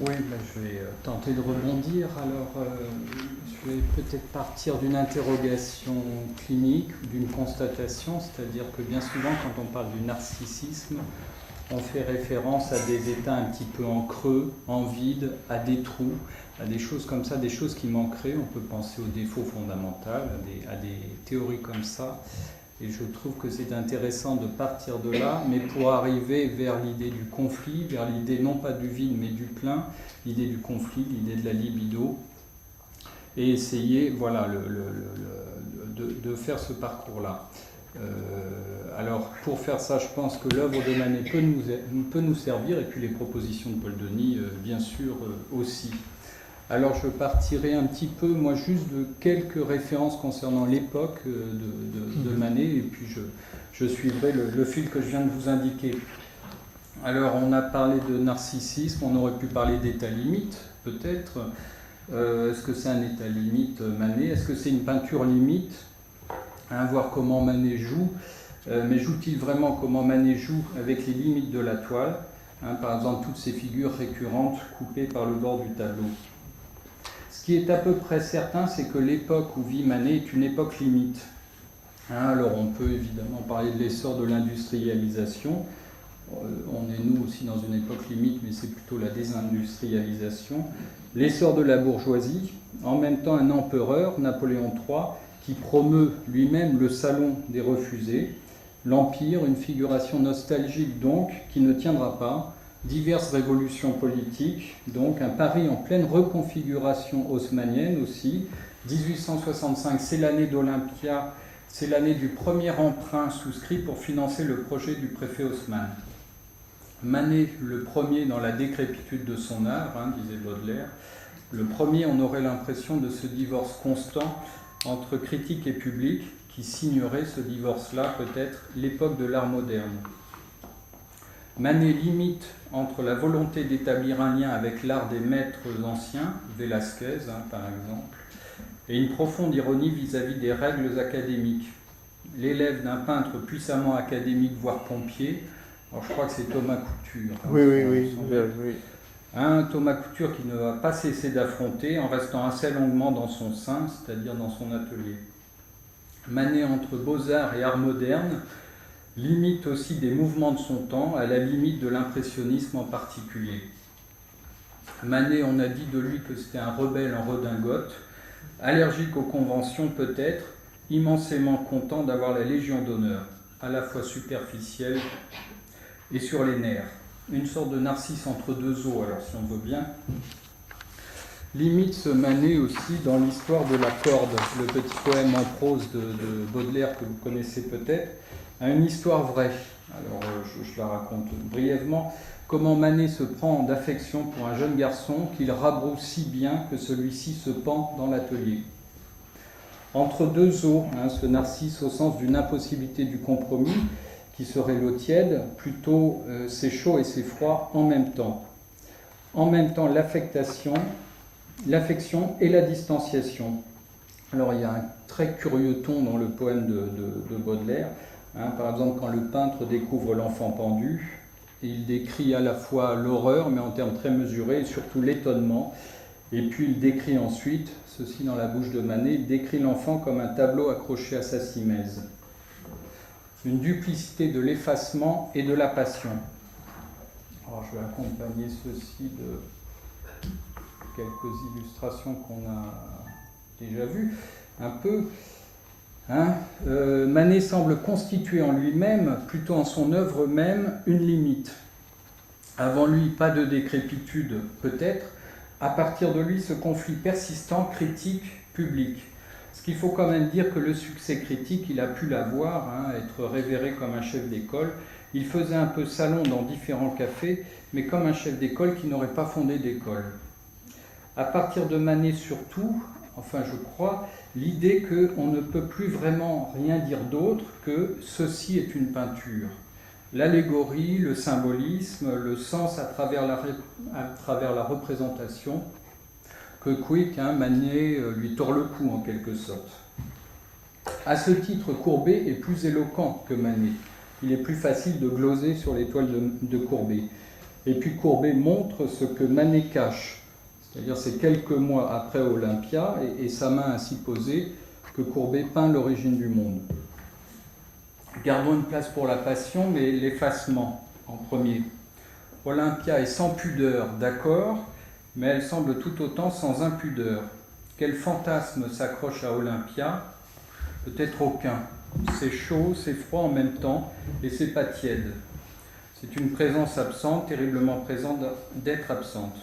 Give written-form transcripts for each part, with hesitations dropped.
Oui, je vais tenter de rebondir. Alors, je vais peut-être partir d'une interrogation clinique, d'une constatation, c'est-à-dire que bien souvent, quand on parle du narcissisme, on fait référence à des états un petit peu en creux, en vide, à des trous, à des choses comme ça, des choses qui manqueraient. On peut penser aux défauts fondamentaux, à des théories comme ça. Et je trouve que c'est intéressant de partir de là, mais pour arriver vers l'idée du conflit, vers l'idée non pas du vide mais du plein, l'idée du conflit, l'idée de la libido, et essayer voilà, de faire ce parcours-là. Alors pour faire ça, je pense que l'œuvre de Manet peut nous servir, et puis les propositions de Paul Denis, bien sûr, aussi. Alors je partirai un petit peu, moi, juste de quelques références concernant l'époque de Manet, et puis je suivrai le fil que je viens de vous indiquer. Alors on a parlé de narcissisme, on aurait pu parler d'état limite, peut-être. Est-ce que c'est un état limite, Manet? Est-ce que c'est une peinture limite? Voir comment Manet joue. Mais joue-t-il vraiment comment Manet joue avec les limites de la toile? Par exemple, toutes ces figures récurrentes coupées par le bord du tableau. Ce qui est à peu près certain, c'est que l'époque où vit Manet est une époque limite. Alors on peut évidemment parler de l'essor de l'industrialisation. On est nous aussi dans une époque limite, mais c'est plutôt la désindustrialisation. L'essor de la bourgeoisie, en même temps un empereur, Napoléon III, qui promeut lui-même le salon des refusés. L'Empire, une figuration nostalgique donc, qui ne tiendra pas. Diverses révolutions politiques, donc un Paris en pleine reconfiguration haussmannienne aussi. 1865, c'est l'année d'Olympia, c'est l'année du premier emprunt souscrit pour financer le projet du préfet Haussmann. Manet, le premier dans la décrépitude de son art, disait Baudelaire, le premier, on aurait l'impression de ce divorce constant entre critique et public, qui signerait ce divorce-là peut-être l'époque de l'art moderne. Manet limite entre la volonté d'établir un lien avec l'art des maîtres anciens, Velázquez par exemple, et une profonde ironie vis-à-vis des règles académiques. L'élève d'un peintre puissamment académique, voire pompier, alors je crois que c'est Thomas Couture. Oui. Thomas Couture qui ne va pas cesser d'affronter en restant assez longuement dans son sein, c'est-à-dire dans son atelier. Manet entre beaux-arts et art moderne, limite aussi des mouvements de son temps, à la limite de l'impressionnisme en particulier. Manet, on a dit de lui que c'était un rebelle en redingote, allergique aux conventions peut-être, immensément content d'avoir la Légion d'honneur, à la fois superficielle et sur les nerfs. Une sorte de narcisse entre deux eaux, alors si on veut bien. Limite ce Manet aussi dans l'histoire de la corde, le petit poème en prose de Baudelaire que vous connaissez peut-être, à une histoire vraie. Alors je la raconte brièvement. Comment Manet se prend d'affection pour un jeune garçon qu'il rabroue si bien que celui-ci se pend dans l'atelier. Entre deux eaux, ce narcisse au sens d'une impossibilité du compromis, qui serait l'eau tiède, plutôt c'est chaud et c'est froid en même temps. En même temps l'affection et la distanciation. Alors il y a un très curieux ton dans le poème de Baudelaire. Par exemple, quand le peintre découvre l'enfant pendu, il décrit à la fois l'horreur, mais en termes très mesurés, et surtout l'étonnement. Et puis il décrit ensuite, ceci dans la bouche de Manet, il décrit l'enfant comme un tableau accroché à sa simèse. Une duplicité de l'effacement et de la passion. Alors je vais accompagner ceci de quelques illustrations qu'on a déjà vues, un peu. Manet semble constituer en lui-même, plutôt en son œuvre même, une limite. Avant lui, pas de décrépitude peut-être, à partir de lui, ce conflit persistant, critique, public. Ce qu'il faut quand même dire que le succès critique, il a pu l'avoir, être révéré comme un chef d'école. Il faisait un peu salon dans différents cafés, mais comme un chef d'école qui n'aurait pas fondé d'école. À partir de Manet surtout, enfin je crois, l'idée qu'on ne peut plus vraiment rien dire d'autre que ceci est une peinture. L'allégorie, le symbolisme, le sens à travers la représentation, que Quick, Manet lui tord le cou en quelque sorte. À ce titre, Courbet est plus éloquent que Manet. Il est plus facile de gloser sur les toiles de Courbet. Et puis Courbet montre ce que Manet cache. C'est-à-dire c'est quelques mois après Olympia et sa main ainsi posée que Courbet peint l'origine du monde. Gardons une place pour la passion, mais l'effacement en premier. Olympia est sans pudeur, d'accord, mais elle semble tout autant sans impudeur. Quel fantasme s'accroche à Olympia? Peut-être aucun. C'est chaud, c'est froid en même temps, et c'est pas tiède. C'est une présence absente, terriblement présente d'être absente.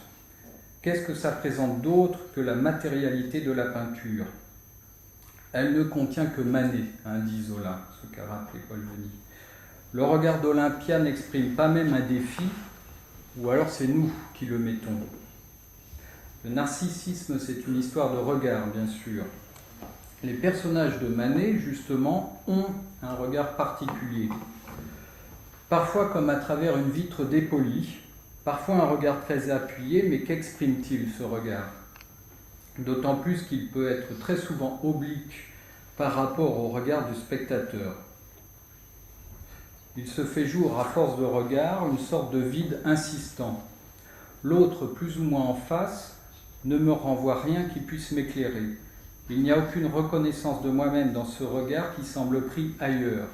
Qu'est-ce que ça présente d'autre que la matérialité de la peinture? Elle ne contient que Manet, dit Zola, ce qu'a rappelé Paul Denis. Le regard d'Olympia n'exprime pas même un défi, ou alors c'est nous qui le mettons. Le narcissisme, c'est une histoire de regard, bien sûr. Les personnages de Manet, justement, ont un regard particulier. Parfois comme à travers une vitre dépolie, parfois un regard très appuyé, mais qu'exprime-t-il ce regard? D'autant plus qu'il peut être très souvent oblique par rapport au regard du spectateur. Il se fait jour à force de regard une sorte de vide insistant. L'autre, plus ou moins en face, ne me renvoie rien qui puisse m'éclairer. Il n'y a aucune reconnaissance de moi-même dans ce regard qui semble pris ailleurs.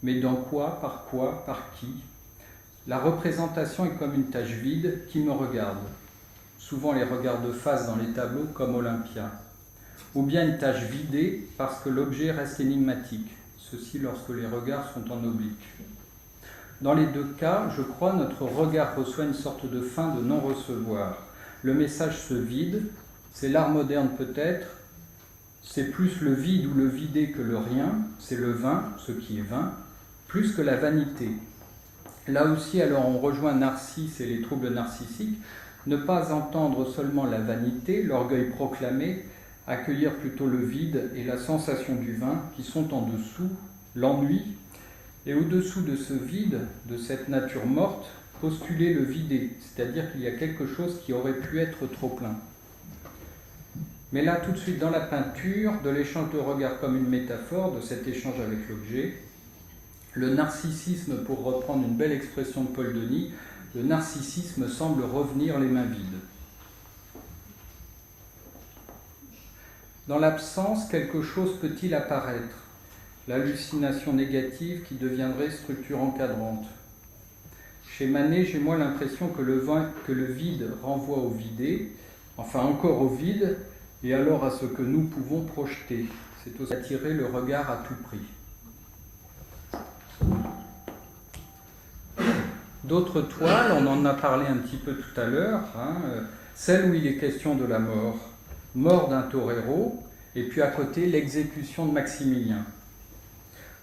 Mais dans quoi, par qui? La représentation est comme une tache vide qui me regarde. Souvent les regards de face dans les tableaux comme Olympia. Ou bien une tache vidée parce que l'objet reste énigmatique. Ceci lorsque les regards sont en oblique. Dans les deux cas, je crois, notre regard reçoit une sorte de fin de non-recevoir. Le message se vide, c'est l'art moderne peut-être, c'est plus le vide ou le vidé que le rien, c'est le vain, ce qui est vain, plus que la vanité. Là aussi, alors on rejoint Narcisse et les troubles narcissiques, ne pas entendre seulement la vanité, l'orgueil proclamé, accueillir plutôt le vide et la sensation du vain qui sont en dessous, l'ennui, et au-dessous de ce vide, de cette nature morte, postuler le vidé, c'est-à-dire qu'il y a quelque chose qui aurait pu être trop plein. Mais là, tout de suite dans la peinture, de l'échange de regards comme une métaphore, de cet échange avec l'objet, le narcissisme, pour reprendre une belle expression de Paul Denis, le narcissisme semble revenir les mains vides. Dans l'absence, quelque chose peut-il apparaître? L'hallucination négative qui deviendrait structure encadrante. Chez Manet, j'ai moins l'impression que le vide renvoie au vidé, enfin encore au vide, et alors à ce que nous pouvons projeter. C'est aussi attirer le regard à tout prix. D'autres toiles, on en a parlé un petit peu tout à l'heure, celle où il est question de la mort. Mort d'un torero, et puis à côté l'exécution de Maximilien.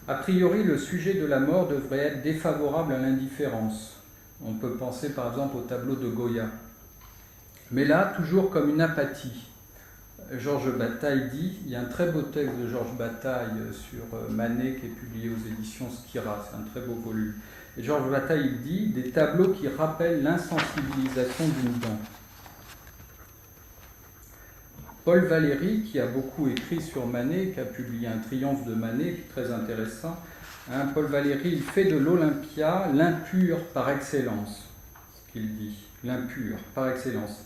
A priori, le sujet de la mort devrait être défavorable à l'indifférence. On peut penser par exemple au tableau de Goya. Mais là, toujours comme une apathie. Georges Bataille dit, il y a un très beau texte de Georges Bataille sur Manet qui est publié aux éditions Skira, c'est un très beau volume. Et Georges Bataille dit, des tableaux qui rappellent l'insensibilisation d'une dent. Paul Valéry, qui a beaucoup écrit sur Manet, qui a publié un triomphe de Manet, qui est très intéressant, Paul Valéry, il fait de l'Olympia l'impur par excellence, ce qu'il dit, l'impur par excellence.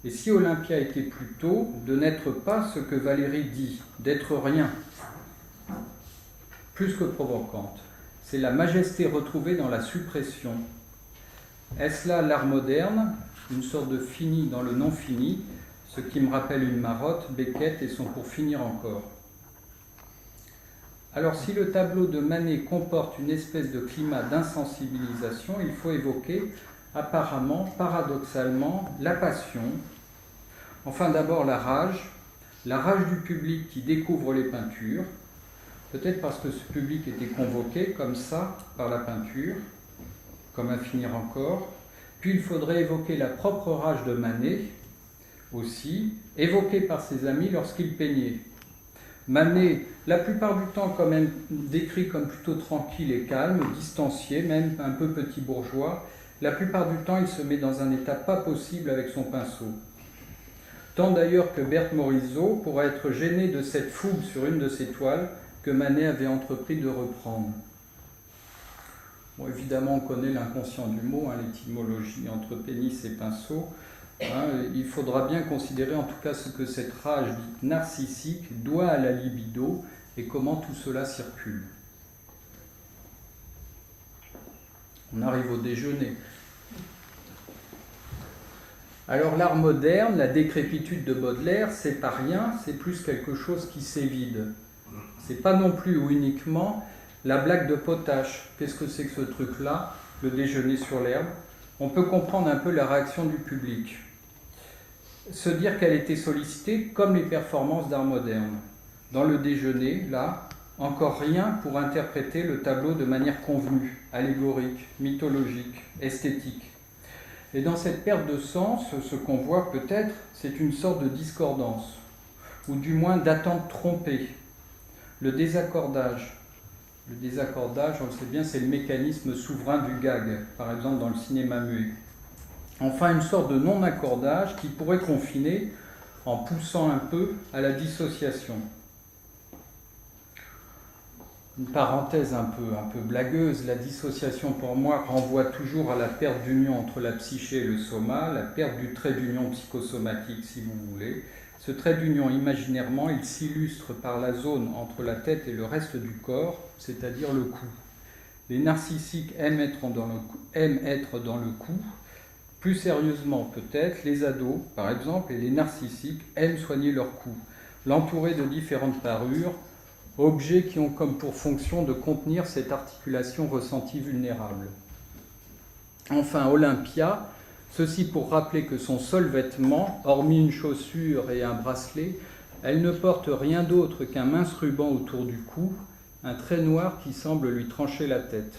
Et si Olympia était plutôt de n'être pas ce que Valéry dit, d'être rien, plus que provocante, c'est la majesté retrouvée dans la suppression. Est-ce là l'art moderne, une sorte de fini dans le non-fini, ce qui me rappelle une Marotte, Beckett et son pour finir encore. Alors si le tableau de Manet comporte une espèce de climat d'insensibilisation, il faut évoquer apparemment, paradoxalement, la passion, enfin d'abord la rage du public qui découvre les peintures, peut-être parce que ce public était convoqué comme ça par la peinture, comme à finir encore, puis il faudrait évoquer la propre rage de Manet, aussi, évoquée par ses amis lorsqu'il peignait. Manet, la plupart du temps quand même décrit comme plutôt tranquille et calme, distancié, même un peu petit bourgeois, la plupart du temps il se met dans un état pas possible avec son pinceau. Tant d'ailleurs que Berthe Morisot pourrait être gêné de cette fougue sur une de ses toiles que Manet avait entrepris de reprendre. Bon, évidemment, on connaît l'inconscient du mot, l'étymologie entre pénis et pinceau. Il faudra bien considérer en tout cas ce que cette rage dite narcissique doit à la libido et comment tout cela circule. On arrive au déjeuner. Alors l'art moderne, la décrépitude de Baudelaire, c'est pas rien, c'est plus quelque chose qui s'évide. C'est pas non plus ou uniquement la blague de potache. Qu'est-ce que c'est que ce truc-là, le déjeuner sur l'herbe? On peut comprendre un peu la réaction du public. Se dire qu'elle était sollicitée comme les performances d'art moderne. Dans le déjeuner, là, encore rien pour interpréter le tableau de manière convenue, allégorique, mythologique, esthétique. Et dans cette perte de sens, ce qu'on voit peut-être, c'est une sorte de discordance, ou du moins d'attente trompée. Le désaccordage. Le désaccordage, on le sait bien, c'est le mécanisme souverain du gag, par exemple dans le cinéma muet. Enfin, une sorte de non-accordage qui pourrait confiner, en poussant un peu, à la dissociation. Une parenthèse un peu blagueuse, la dissociation pour moi renvoie toujours à la perte d'union entre la psyché et le soma, la perte du trait d'union psychosomatique si vous voulez. Ce trait d'union imaginairement, il s'illustre par la zone entre la tête et le reste du corps, c'est-à-dire le cou. Les narcissiques aiment être dans le cou. Plus sérieusement peut-être, les ados par exemple et les narcissiques aiment soigner leur cou, l'entourer de différentes parures, objets qui ont comme pour fonction de contenir cette articulation ressentie vulnérable. Enfin, Olympia, ceci pour rappeler que son seul vêtement, hormis une chaussure et un bracelet, elle ne porte rien d'autre qu'un mince ruban autour du cou, un trait noir qui semble lui trancher la tête.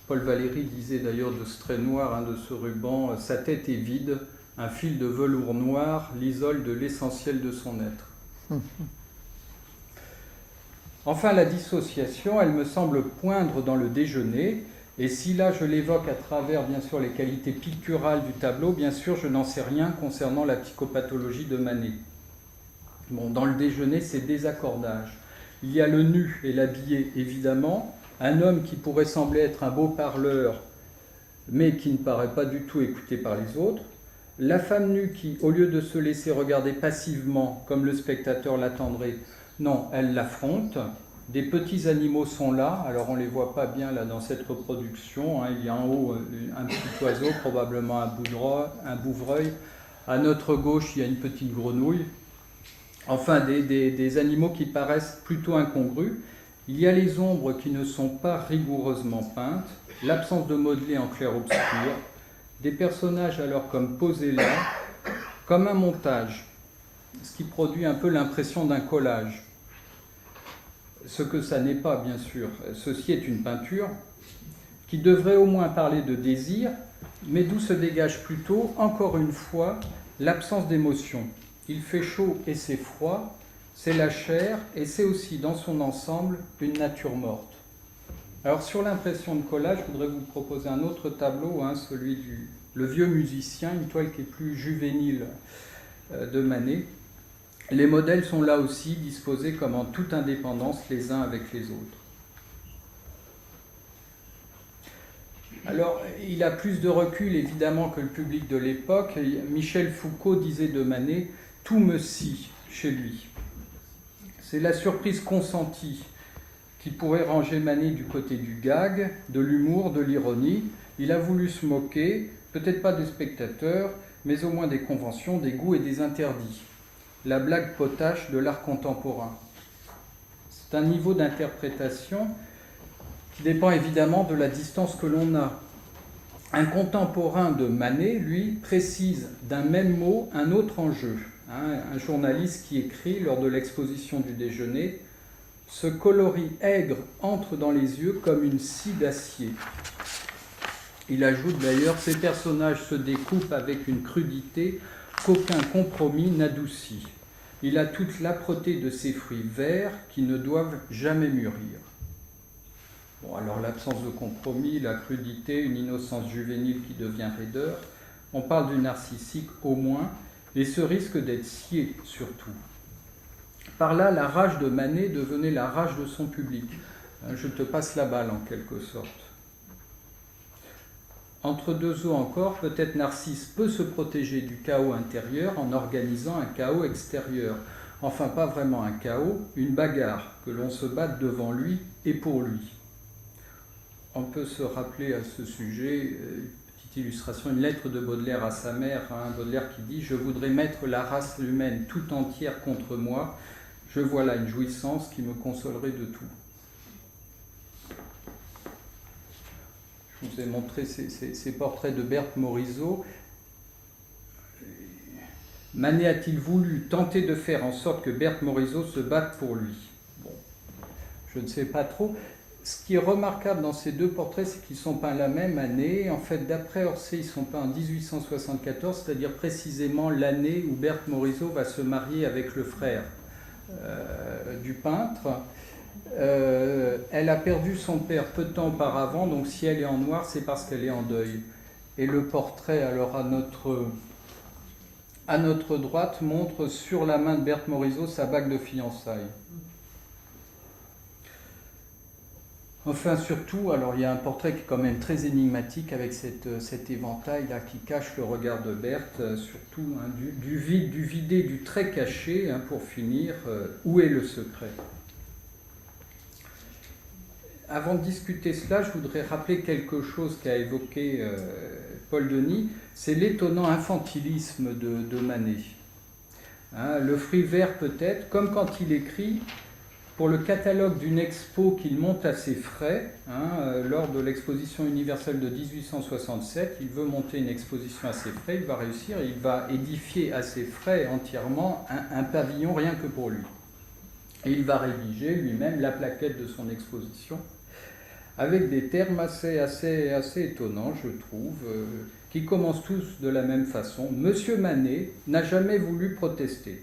Paul Valéry disait d'ailleurs de ce trait noir, de ce ruban, sa tête est vide, un fil de velours noir l'isole de l'essentiel de son être. Enfin, la dissociation, elle me semble poindre dans le déjeuner, et si là je l'évoque à travers bien sûr les qualités picturales du tableau, bien sûr je n'en sais rien concernant la psychopathologie de Manet. Bon, dans le déjeuner, c'est désaccordage. Il y a le nu et l'habillé, évidemment, un homme qui pourrait sembler être un beau parleur, mais qui ne paraît pas du tout écouté par les autres. La femme nue qui, au lieu de se laisser regarder passivement, comme le spectateur l'attendrait, non, elle l'affronte. Des petits animaux sont là, alors on ne les voit pas bien là dans cette reproduction. Il y a en haut un petit oiseau, probablement un bouvreuil. À notre gauche, il y a une petite grenouille. Enfin, des animaux qui paraissent plutôt incongrus. Il y a les ombres qui ne sont pas rigoureusement peintes, l'absence de modelé en clair-obscur, des personnages alors comme posés là, comme un montage, ce qui produit un peu l'impression d'un collage. Ce que ça n'est pas, bien sûr. Ceci est une peinture qui devrait au moins parler de désir, mais d'où se dégage plutôt, encore une fois, l'absence d'émotion. Il fait chaud et c'est froid, c'est la chair et c'est aussi dans son ensemble une nature morte. Alors sur l'impression de collage, je voudrais vous proposer un autre tableau, celui du Le vieux musicien, une toile qui est plus juvénile de Manet. Les modèles sont là aussi disposés comme en toute indépendance les uns avec les autres. Alors, il a plus de recul évidemment que le public de l'époque. Michel Foucault disait de Manet « tout me scie chez lui ». C'est la surprise consentie qui pourrait ranger Manet du côté du gag, de l'humour, de l'ironie. Il a voulu se moquer, peut-être pas des spectateurs, mais au moins des conventions, des goûts et des interdits. La blague potache de l'art contemporain. C'est un niveau d'interprétation qui dépend évidemment de la distance que l'on a. Un contemporain de Manet, lui, précise d'un même mot un autre enjeu. Un journaliste qui écrit lors de l'exposition du déjeuner « Ce coloris aigre entre dans les yeux comme une scie d'acier ». Il ajoute d'ailleurs « Ces personnages se découpent avec une crudité qu'aucun compromis n'adoucit. Il a toute l'âpreté de ces fruits verts qui ne doivent jamais mûrir. » Bon, alors l'absence de compromis, la crudité, une innocence juvénile qui devient raideur, on parle du narcissique au moins, et ce risque d'être scié surtout. Par là, la rage de Manet devenait la rage de son public. Je te passe la balle en quelque sorte. Entre deux eaux encore, peut-être Narcisse peut se protéger du chaos intérieur en organisant un chaos extérieur. Enfin, pas vraiment un chaos, une bagarre, que l'on se batte devant lui et pour lui. On peut se rappeler à ce sujet, petite illustration, une lettre de Baudelaire à sa mère, Baudelaire qui dit « Je voudrais mettre la race humaine tout entière contre moi, je vois là une jouissance qui me consolerait de tout. » Je vous ai montré ces portraits de Berthe Morisot. Manet a-t-il voulu tenter de faire en sorte que Berthe Morisot se batte pour lui? Bon, je ne sais pas trop. Ce qui est remarquable dans ces deux portraits, c'est qu'ils sont peints la même année. En fait, d'après Orsay, ils sont peints en 1874, c'est-à-dire précisément l'année où Berthe Morisot va se marier avec le frère du peintre. Elle a perdu son père peu de temps auparavant, donc si elle est en noir, c'est parce qu'elle est en deuil. Et le portrait, alors à notre droite, montre sur la main de Berthe Morisot sa bague de fiançailles. Enfin, surtout, alors il y a un portrait qui est quand même très énigmatique avec cet éventail-là qui cache le regard de Berthe, surtout du vide, du vidé, du très caché, pour finir, où est le secret? Avant de discuter cela, je voudrais rappeler quelque chose qu'a évoqué Paul Denis, c'est l'étonnant infantilisme de Manet. Le fruit vert peut-être, comme quand il écrit pour le catalogue d'une expo qu'il monte à ses frais, lors de l'exposition universelle de 1867, il veut monter une exposition à ses frais, il va réussir, il va édifier à ses frais entièrement un pavillon rien que pour lui. Et il va rédiger lui-même la plaquette de son exposition, avec des termes assez étonnants, je trouve, qui commencent tous de la même façon. Monsieur Manet n'a jamais voulu protester.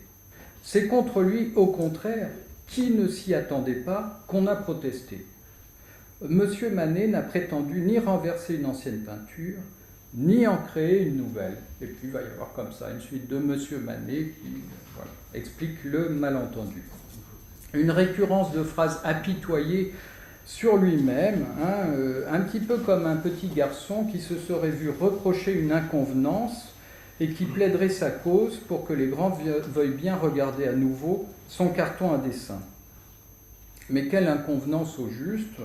C'est contre lui, au contraire, qui ne s'y attendait pas, qu'on a protesté. Monsieur Manet n'a prétendu ni renverser une ancienne peinture, ni en créer une nouvelle. Et puis il va y avoir comme ça une suite de Monsieur Manet qui explique le malentendu. Une récurrence de phrases apitoyées sur lui-même, un petit peu comme un petit garçon qui se serait vu reprocher une inconvenance et qui plaiderait sa cause pour que les grands veuillent bien regarder à nouveau son carton à dessin. Mais quelle inconvenance au juste,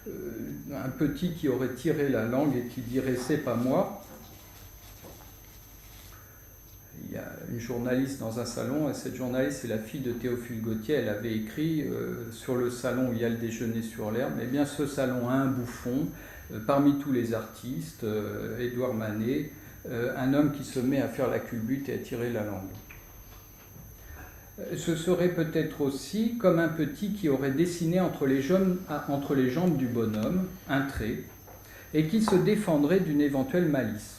un petit qui aurait tiré la langue et qui dirait « c'est pas moi ». Il y a une journaliste dans un salon, et cette journaliste, c'est la fille de Théophile Gautier, elle avait écrit sur le salon où il y a le déjeuner sur l'herbe, eh bien ce salon a un bouffon, parmi tous les artistes, Édouard Manet, un homme qui se met à faire la culbute et à tirer la langue. Ce serait peut-être aussi comme un petit qui aurait dessiné entre les jambes du bonhomme un trait, et qui se défendrait d'une éventuelle malice.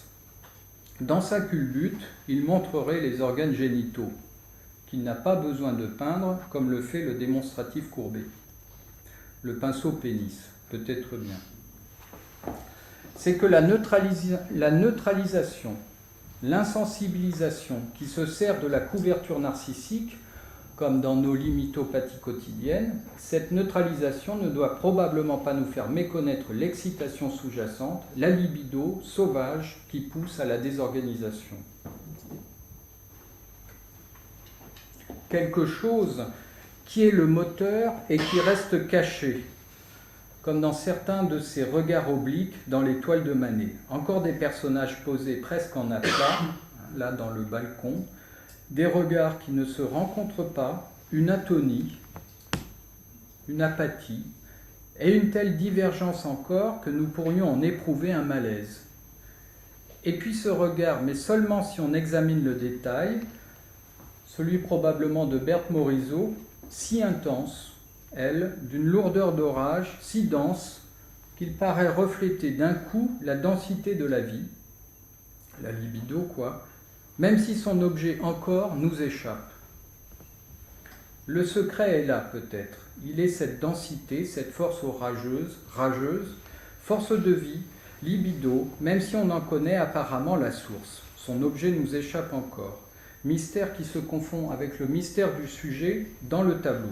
Dans sa culbute, il montrerait les organes génitaux, qu'il n'a pas besoin de peindre, comme le fait le démonstratif Courbet. Le pinceau pénis, peut-être bien. C'est que la neutralisation, l'insensibilisation qui se sert de la couverture narcissique, comme dans nos limitopathies quotidiennes, cette neutralisation ne doit probablement pas nous faire méconnaître l'excitation sous-jacente, la libido sauvage qui pousse à la désorganisation. Quelque chose qui est le moteur et qui reste caché, comme dans certains de ces regards obliques dans les toiles de Manet. Encore des personnages posés presque en aplat, là dans le balcon, des regards qui ne se rencontrent pas, une atonie, une apathie, et une telle divergence encore que nous pourrions en éprouver un malaise. Et puis ce regard, mais seulement si on examine le détail, celui probablement de Berthe Morisot, si intense, elle, d'une lourdeur d'orage, si dense, qu'il paraît refléter d'un coup la densité de la vie, la libido quoi, même si son objet encore nous échappe. Le secret est là peut-être, il est cette densité, cette force rageuse, force de vie, libido, même si on en connaît apparemment la source, son objet nous échappe encore. mystère qui se confond avec le mystère du sujet dans le tableau.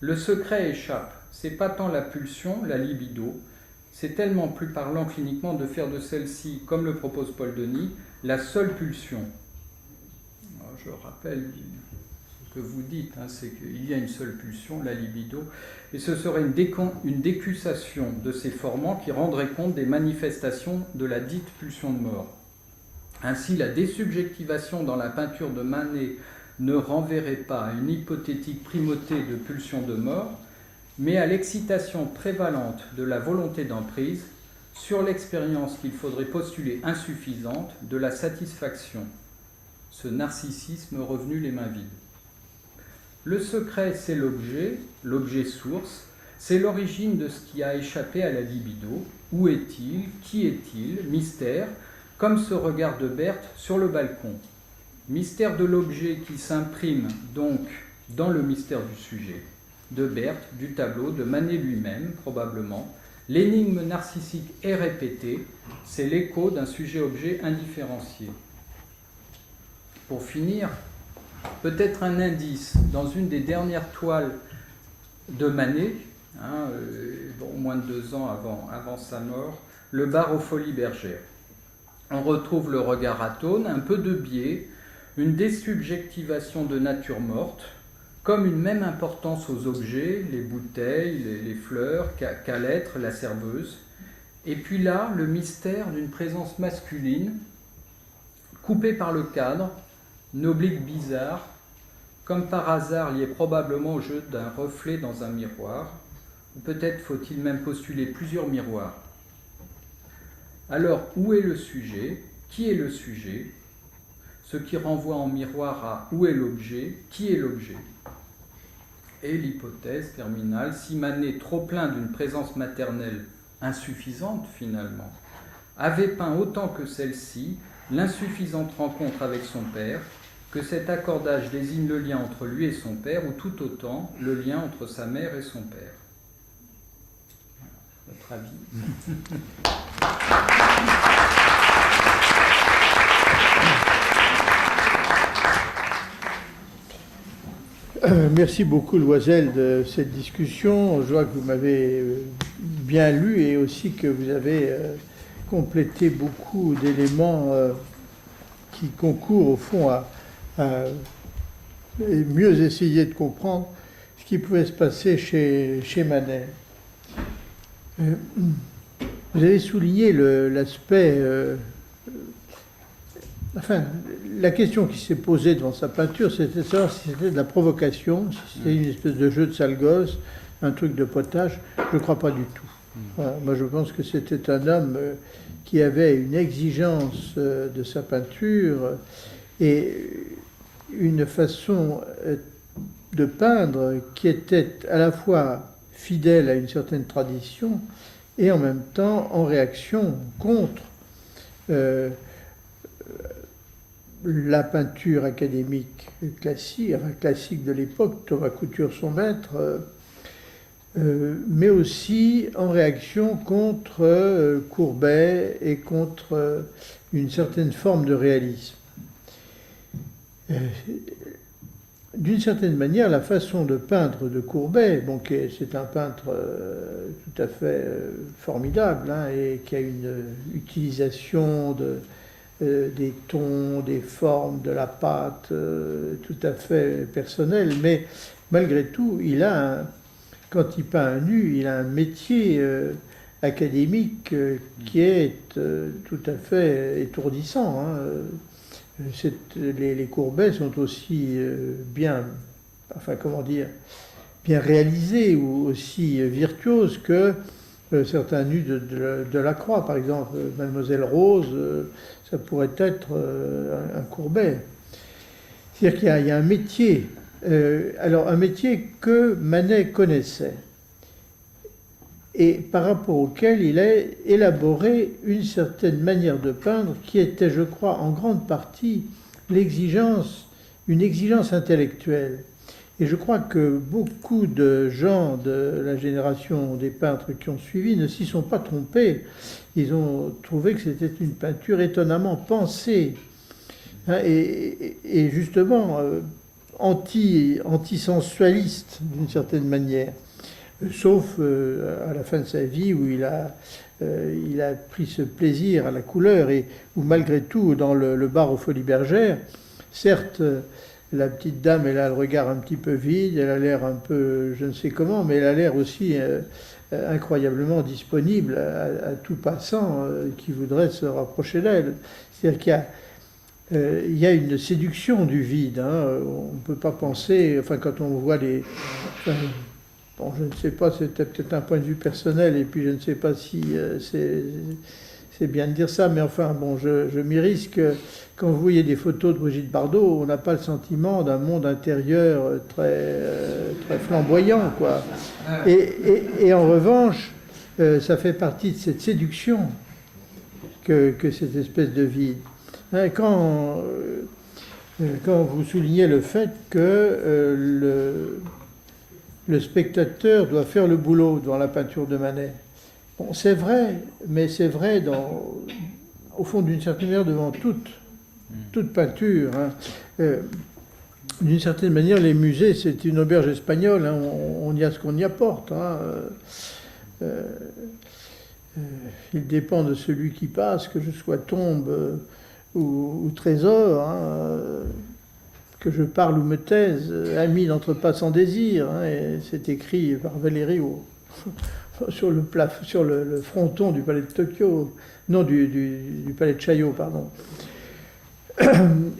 Le secret échappe, c'est pas tant la pulsion, la libido, c'est tellement plus parlant cliniquement de faire de celle-ci, comme le propose Paul Denis, la seule pulsion. Alors, je rappelle ce que vous dites, hein, c'est qu'il y a une seule pulsion, la libido, et ce serait une décussation de ces formants qui rendrait compte des manifestations de la dite pulsion de mort. Ainsi, la désubjectivation dans la peinture de Manet ne renverrait pas à une hypothétique primauté de pulsion de mort, mais à l'excitation prévalente de la volonté d'emprise sur l'expérience qu'il faudrait postuler insuffisante de la satisfaction, ce narcissisme revenu les mains vides. Le secret, c'est l'objet source, c'est l'origine de ce qui a échappé à la libido. Où est-il? Qui est-il? Mystère, comme ce regard de Berthe sur le balcon. Mystère de l'objet qui s'imprime donc dans le mystère du sujet, de Berthe, du tableau, de Manet lui-même, probablement. L'énigme narcissique est répétée, c'est l'écho d'un sujet-objet indifférencié. Pour finir, peut-être un indice, dans une des dernières toiles de Manet, moins de 2 ans avant sa mort, Le bar aux Folies Bergères. On retrouve le regard atone, un peu de biais, une désubjectivation de nature morte, comme une même importance aux objets, les bouteilles, les fleurs, qu'à l'être, la serveuse. Et puis là, le mystère d'une présence masculine, coupée par le cadre, une oblique bizarre, comme par hasard lié probablement au jeu d'un reflet dans un miroir, ou peut-être faut-il même postuler plusieurs miroirs. Alors, où est le sujet? Qui est le sujet? Ce qui renvoie en miroir à où est l'objet? Qui est l'objet? Et l'hypothèse terminale, si Manet, trop plein d'une présence maternelle insuffisante finalement, avait peint autant que celle-ci l'insuffisante rencontre avec son père, que cet accordage désigne le lien entre lui et son père, ou tout autant le lien entre sa mère et son père. Votre avis? Merci beaucoup, Loisel, de cette discussion. Je vois que vous m'avez bien lu et aussi que vous avez complété beaucoup d'éléments qui concourent au fond à mieux essayer de comprendre ce qui pouvait se passer chez Manet. Vous avez souligné l'aspect... la question qui s'est posée devant sa peinture, c'était de savoir si c'était de la provocation, si c'était une espèce de jeu de sale gosse, un truc de potage. Je ne crois pas du tout. Voilà, moi, je pense que c'était un homme qui avait une exigence de sa peinture et une façon de peindre qui était à la fois fidèle à une certaine tradition et en même temps en réaction contre la peinture académique classique de l'époque, Thomas Couture son maître, mais aussi en réaction contre Courbet et contre une certaine forme de réalisme. D'une certaine manière, la façon de peindre de Courbet, c'est un peintre tout à fait formidable, et qui a une utilisation des tons, des formes, de la pâte tout à fait personnelle, mais malgré tout, quand il peint un nu, il a un métier académique qui est tout à fait étourdissant. Les Courbets sont aussi bien réalisés ou aussi virtuoses que certains nus de Delacroix, par exemple. Mademoiselle Rose, ça pourrait être un Courbet. C'est-à-dire qu'il y a un métier, un métier que Manet connaissait et par rapport auquel il a élaboré une certaine manière de peindre qui était, je crois, en grande partie une exigence intellectuelle. Et je crois que beaucoup de gens de la génération des peintres qui ont suivi ne s'y sont pas trompés. Ils ont trouvé que c'était une peinture étonnamment pensée, hein, et justement anti-sensualiste d'une certaine manière, sauf à la fin de sa vie où il a pris ce plaisir à la couleur et où malgré tout, dans le bar aux Folies Bergères, certes, la petite dame, elle a le regard un petit peu vide, elle a l'air un peu, je ne sais comment, mais elle a l'air aussi incroyablement disponible à tout passant qui voudrait se rapprocher d'elle. C'est-à-dire qu'il y a une séduction du vide. Hein. On ne peut pas penser, enfin quand on voit les... Enfin, bon, je ne sais pas, c'était peut-être un point de vue personnel, et puis je ne sais pas si c'est bien de dire ça, mais enfin, bon, je m'y risque. Quand vous voyez des photos de Brigitte Bardot, on n'a pas le sentiment d'un monde intérieur très flamboyant, quoi. Et en revanche, ça fait partie de cette séduction que cette espèce de vide. Hein, quand vous soulignez le fait que le spectateur doit faire le boulot devant la peinture de Manet. Bon, c'est vrai, mais c'est vrai au fond d'une certaine manière devant toute peinture. Hein. D'une certaine manière, les musées, c'est une auberge espagnole. Hein. On y a ce qu'on y apporte. Hein. Il dépend de celui qui passe, que je sois tombe ou trésor. Hein. Que je parle ou me taise, ami n'entre pas sans désir, hein, et c'est écrit par Valéry sur le fronton du palais de Tokyo, non du palais de Chaillot, pardon.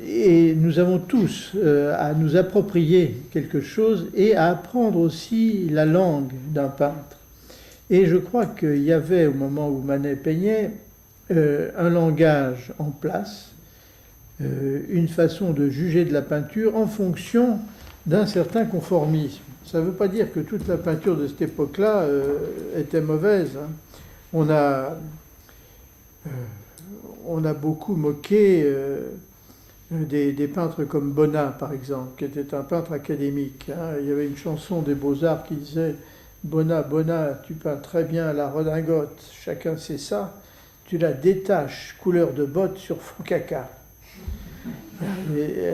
Et nous avons tous à nous approprier quelque chose et à apprendre aussi la langue d'un peintre. Et je crois qu'il y avait, au moment où Manet peignait, un langage en place, une façon de juger de la peinture en fonction d'un certain conformisme. Ça ne veut pas dire que toute la peinture de cette époque-là était mauvaise. Hein. On a beaucoup moqué des peintres comme Bonnat, par exemple, qui était un peintre académique. Hein. Il y avait une chanson des Beaux-Arts qui disait « Bonnat, tu peins très bien la redingote, chacun sait ça, tu la détaches, couleur de botte sur fond caca ».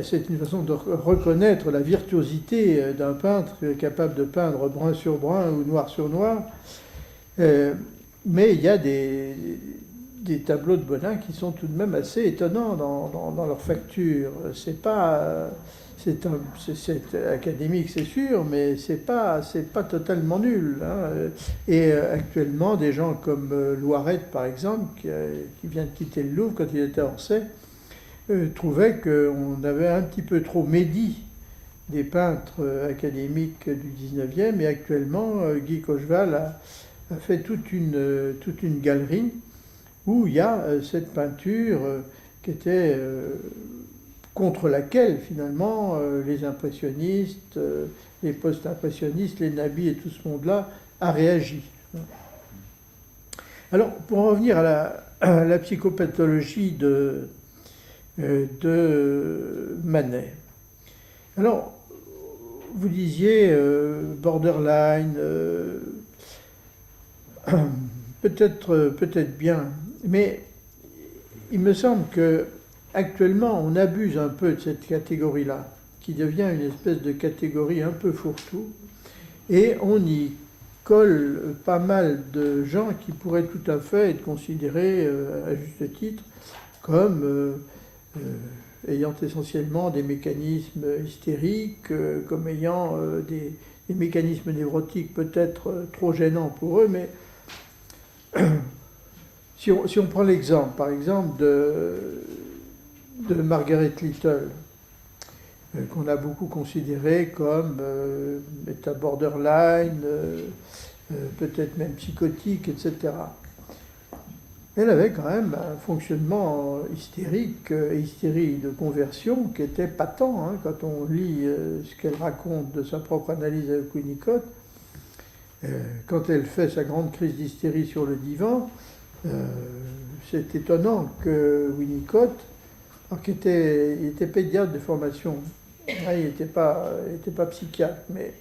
C'est une façon de reconnaître la virtuosité d'un peintre capable de peindre brun sur brun ou noir sur noir. Mais il y a des tableaux de Bonnat qui sont tout de même assez étonnants dans leur facture. C'est académique, c'est sûr, mais c'est pas totalement nul. Hein. Et actuellement, des gens comme Loiret, par exemple, qui vient de quitter le Louvre quand il était à Orsay, trouvait qu'on avait un petit peu trop médit des peintres académiques du 19e, et actuellement, Guy Cocheval a fait toute une galerie où il y a cette peinture qui était contre laquelle, finalement, les impressionnistes, les post-impressionnistes, les nabis et tout ce monde-là a réagi. Alors, pour en revenir à la psychopathologie de Manet. Alors, vous disiez borderline, peut-être bien, mais il me semble que actuellement on abuse un peu de cette catégorie-là, qui devient une espèce de catégorie un peu fourre-tout, et on y colle pas mal de gens qui pourraient tout à fait être considérés, à juste titre, comme ayant essentiellement des mécanismes hystériques, comme ayant des mécanismes névrotiques peut-être trop gênants pour eux, mais si on prend l'exemple, par exemple, de Margaret Little, qu'on a beaucoup considéré comme état borderline, peut-être même psychotique, etc. Elle avait quand même un fonctionnement hystérique, hystérie de conversion, qui était patent. Hein, quand on lit ce qu'elle raconte de sa propre analyse avec Winnicott, quand elle fait sa grande crise d'hystérie sur le divan, c'est étonnant que Winnicott, alors qu'il était pédiatre de formation, hein, il n'était pas psychiatre, mais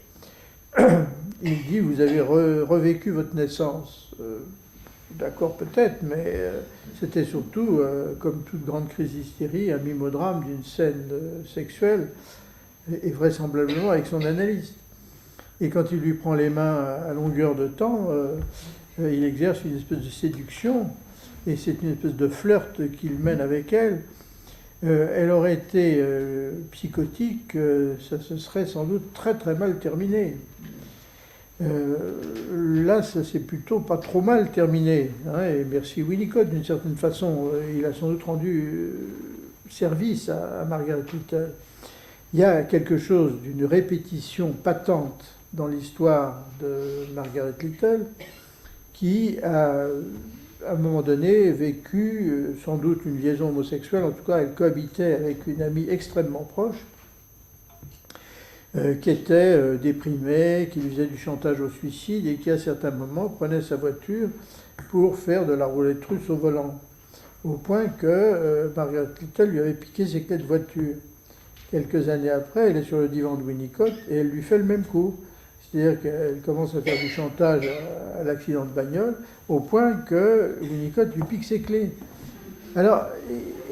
il dit « Vous avez revécu votre naissance ». d'accord peut-être, mais c'était surtout, comme toute grande crise d'hystérie, un mimodrame d'une scène sexuelle, et vraisemblablement avec son analyste. Et quand il lui prend les mains à longueur de temps, il exerce une espèce de séduction, et c'est une espèce de flirt qu'il mène avec elle. Elle aurait été psychotique, ça se serait sans doute très très mal terminé. Là, ça s'est plutôt pas trop mal terminé. Hein, et merci Winnicott, d'une certaine façon. Il a sans doute rendu service à Margaret Little. Il y a quelque chose d'une répétition patente dans l'histoire de Margaret Little qui a, à un moment donné, vécu sans doute une liaison homosexuelle. En tout cas, elle cohabitait avec une amie extrêmement proche qui était déprimée, qui lui faisait du chantage au suicide et qui, à certains moments, prenait sa voiture pour faire de la roulette russe au volant. Au point que Margaret Little lui avait piqué ses clés de voiture. Quelques années après, elle est sur le divan de Winnicott et elle lui fait le même coup. C'est-à-dire qu'elle commence à faire du chantage à l'accident de bagnole, au point que Winnicott lui pique ses clés. Alors,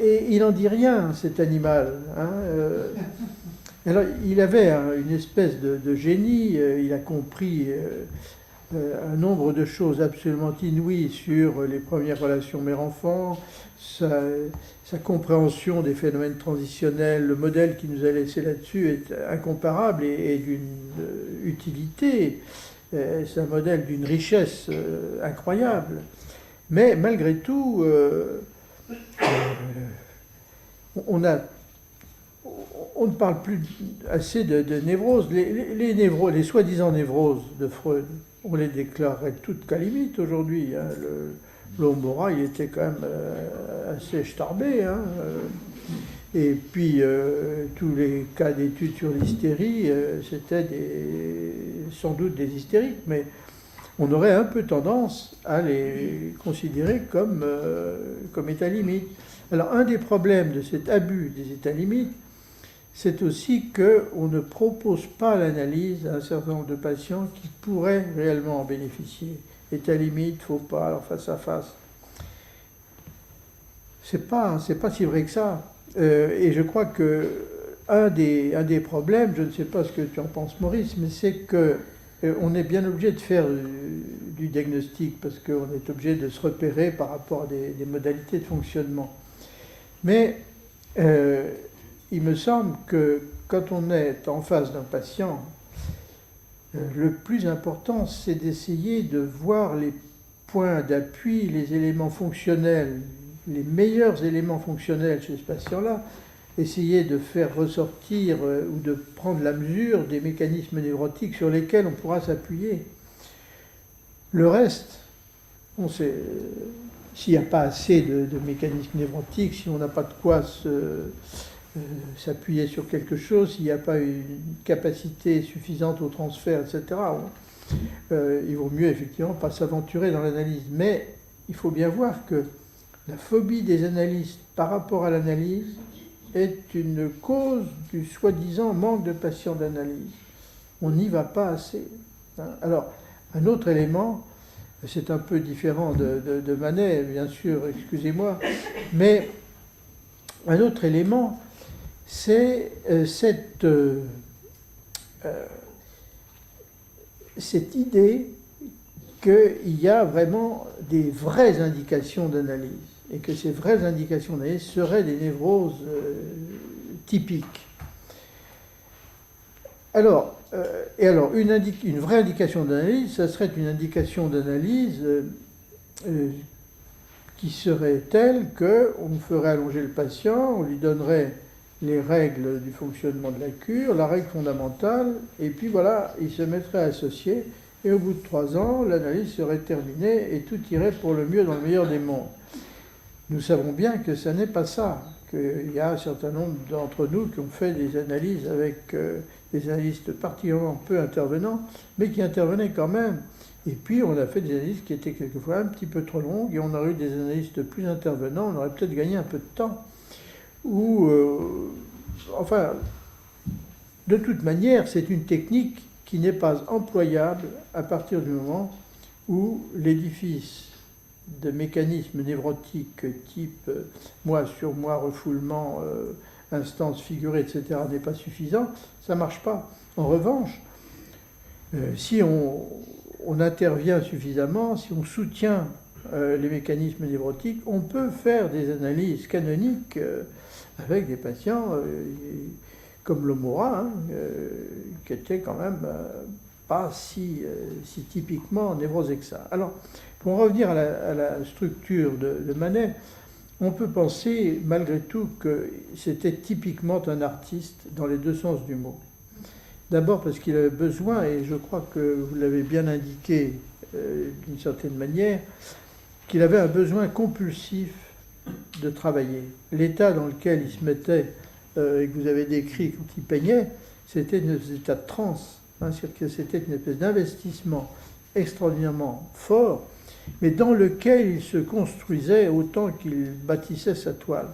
et il n'en dit rien, cet animal. Hein, alors, il avait une espèce de génie, il a compris un nombre de choses absolument inouïes sur les premières relations mère-enfant, sa compréhension des phénomènes transitionnels, le modèle qu'il nous a laissé là-dessus est incomparable et d'une utilité, c'est un modèle d'une richesse incroyable. Mais malgré tout, on ne parle plus assez de névroses. Les soi-disant névroses de Freud, on les déclarerait toutes qu'à limite aujourd'hui. Hein. L'homme Morat, il était quand même assez starbé. Hein. Et puis, tous les cas d'études sur l'hystérie, c'était sans doute des hystériques, mais on aurait un peu tendance à les considérer comme état limite. Alors, un des problèmes de cet abus des états limites, c'est aussi qu'on ne propose pas l'analyse à un certain nombre de patients qui pourraient réellement en bénéficier. État limite, faut pas, alors face à face. C'est pas si vrai que ça. Et je crois que un des problèmes, je ne sais pas ce que tu en penses Maurice, mais c'est que on est bien obligé de faire du diagnostic parce qu'on est obligé de se repérer par rapport à des modalités de fonctionnement. Mais il me semble que quand on est en face d'un patient, le plus important, c'est d'essayer de voir les points d'appui, les éléments fonctionnels, les meilleurs éléments fonctionnels chez ce patient-là, essayer de faire ressortir ou de prendre la mesure des mécanismes névrotiques sur lesquels on pourra s'appuyer. Le reste, on sait, s'il n'y a pas assez de mécanismes névrotiques, si on n'a pas de quoi s'appuyer sur quelque chose, s'il n'y a pas une capacité suffisante au transfert, etc., il vaut mieux effectivement pas s'aventurer dans l'analyse. Mais il faut bien voir que la phobie des analystes par rapport à l'analyse est une cause du soi-disant manque de patients d'analyse. On n'y va pas assez. Alors, un autre élément, c'est un peu différent de Manet, bien sûr, excusez-moi, mais un autre élément, c'est cette idée qu'il y a vraiment des vraies indications d'analyse et que ces vraies indications d'analyse seraient des névroses typiques. Alors, une vraie indication d'analyse, ça serait une indication d'analyse qui serait telle qu'on ferait allonger le patient, on lui donnerait les règles du fonctionnement de la cure, la règle fondamentale, et puis voilà, il se mettrait à associer, et au bout de 3 ans, l'analyse serait terminée et tout irait pour le mieux dans le meilleur des mondes. Nous savons bien que ça n'est pas ça, qu'il y a un certain nombre d'entre nous qui ont fait des analyses avec des analystes particulièrement peu intervenants, mais qui intervenaient quand même. Et puis on a fait des analyses qui étaient quelquefois un petit peu trop longues, et on aurait eu des analystes plus intervenants, on aurait peut-être gagné un peu de temps. Ou, enfin, de toute manière, c'est une technique qui n'est pas employable à partir du moment où l'édifice de mécanismes névrotiques type moi sur moi, refoulement, instance figurée, etc. n'est pas suffisant, ça ne marche pas. En revanche, si on intervient suffisamment, si on soutient les mécanismes névrotiques, on peut faire des analyses canoniques avec des patients comme le Mora, qui était quand même pas si typiquement névrosé que ça. Alors, pour en revenir à la structure de Manet, on peut penser malgré tout que c'était typiquement un artiste dans les deux sens du mot. D'abord parce qu'il avait besoin, et je crois que vous l'avez bien indiqué d'une certaine manière, qu'il avait un besoin compulsif de travailler. L'état dans lequel il se mettait, et que vous avez décrit quand il peignait, c'était un état de transe. C'est-à-dire que c'était une espèce d'investissement extraordinairement fort, mais dans lequel il se construisait autant qu'il bâtissait sa toile.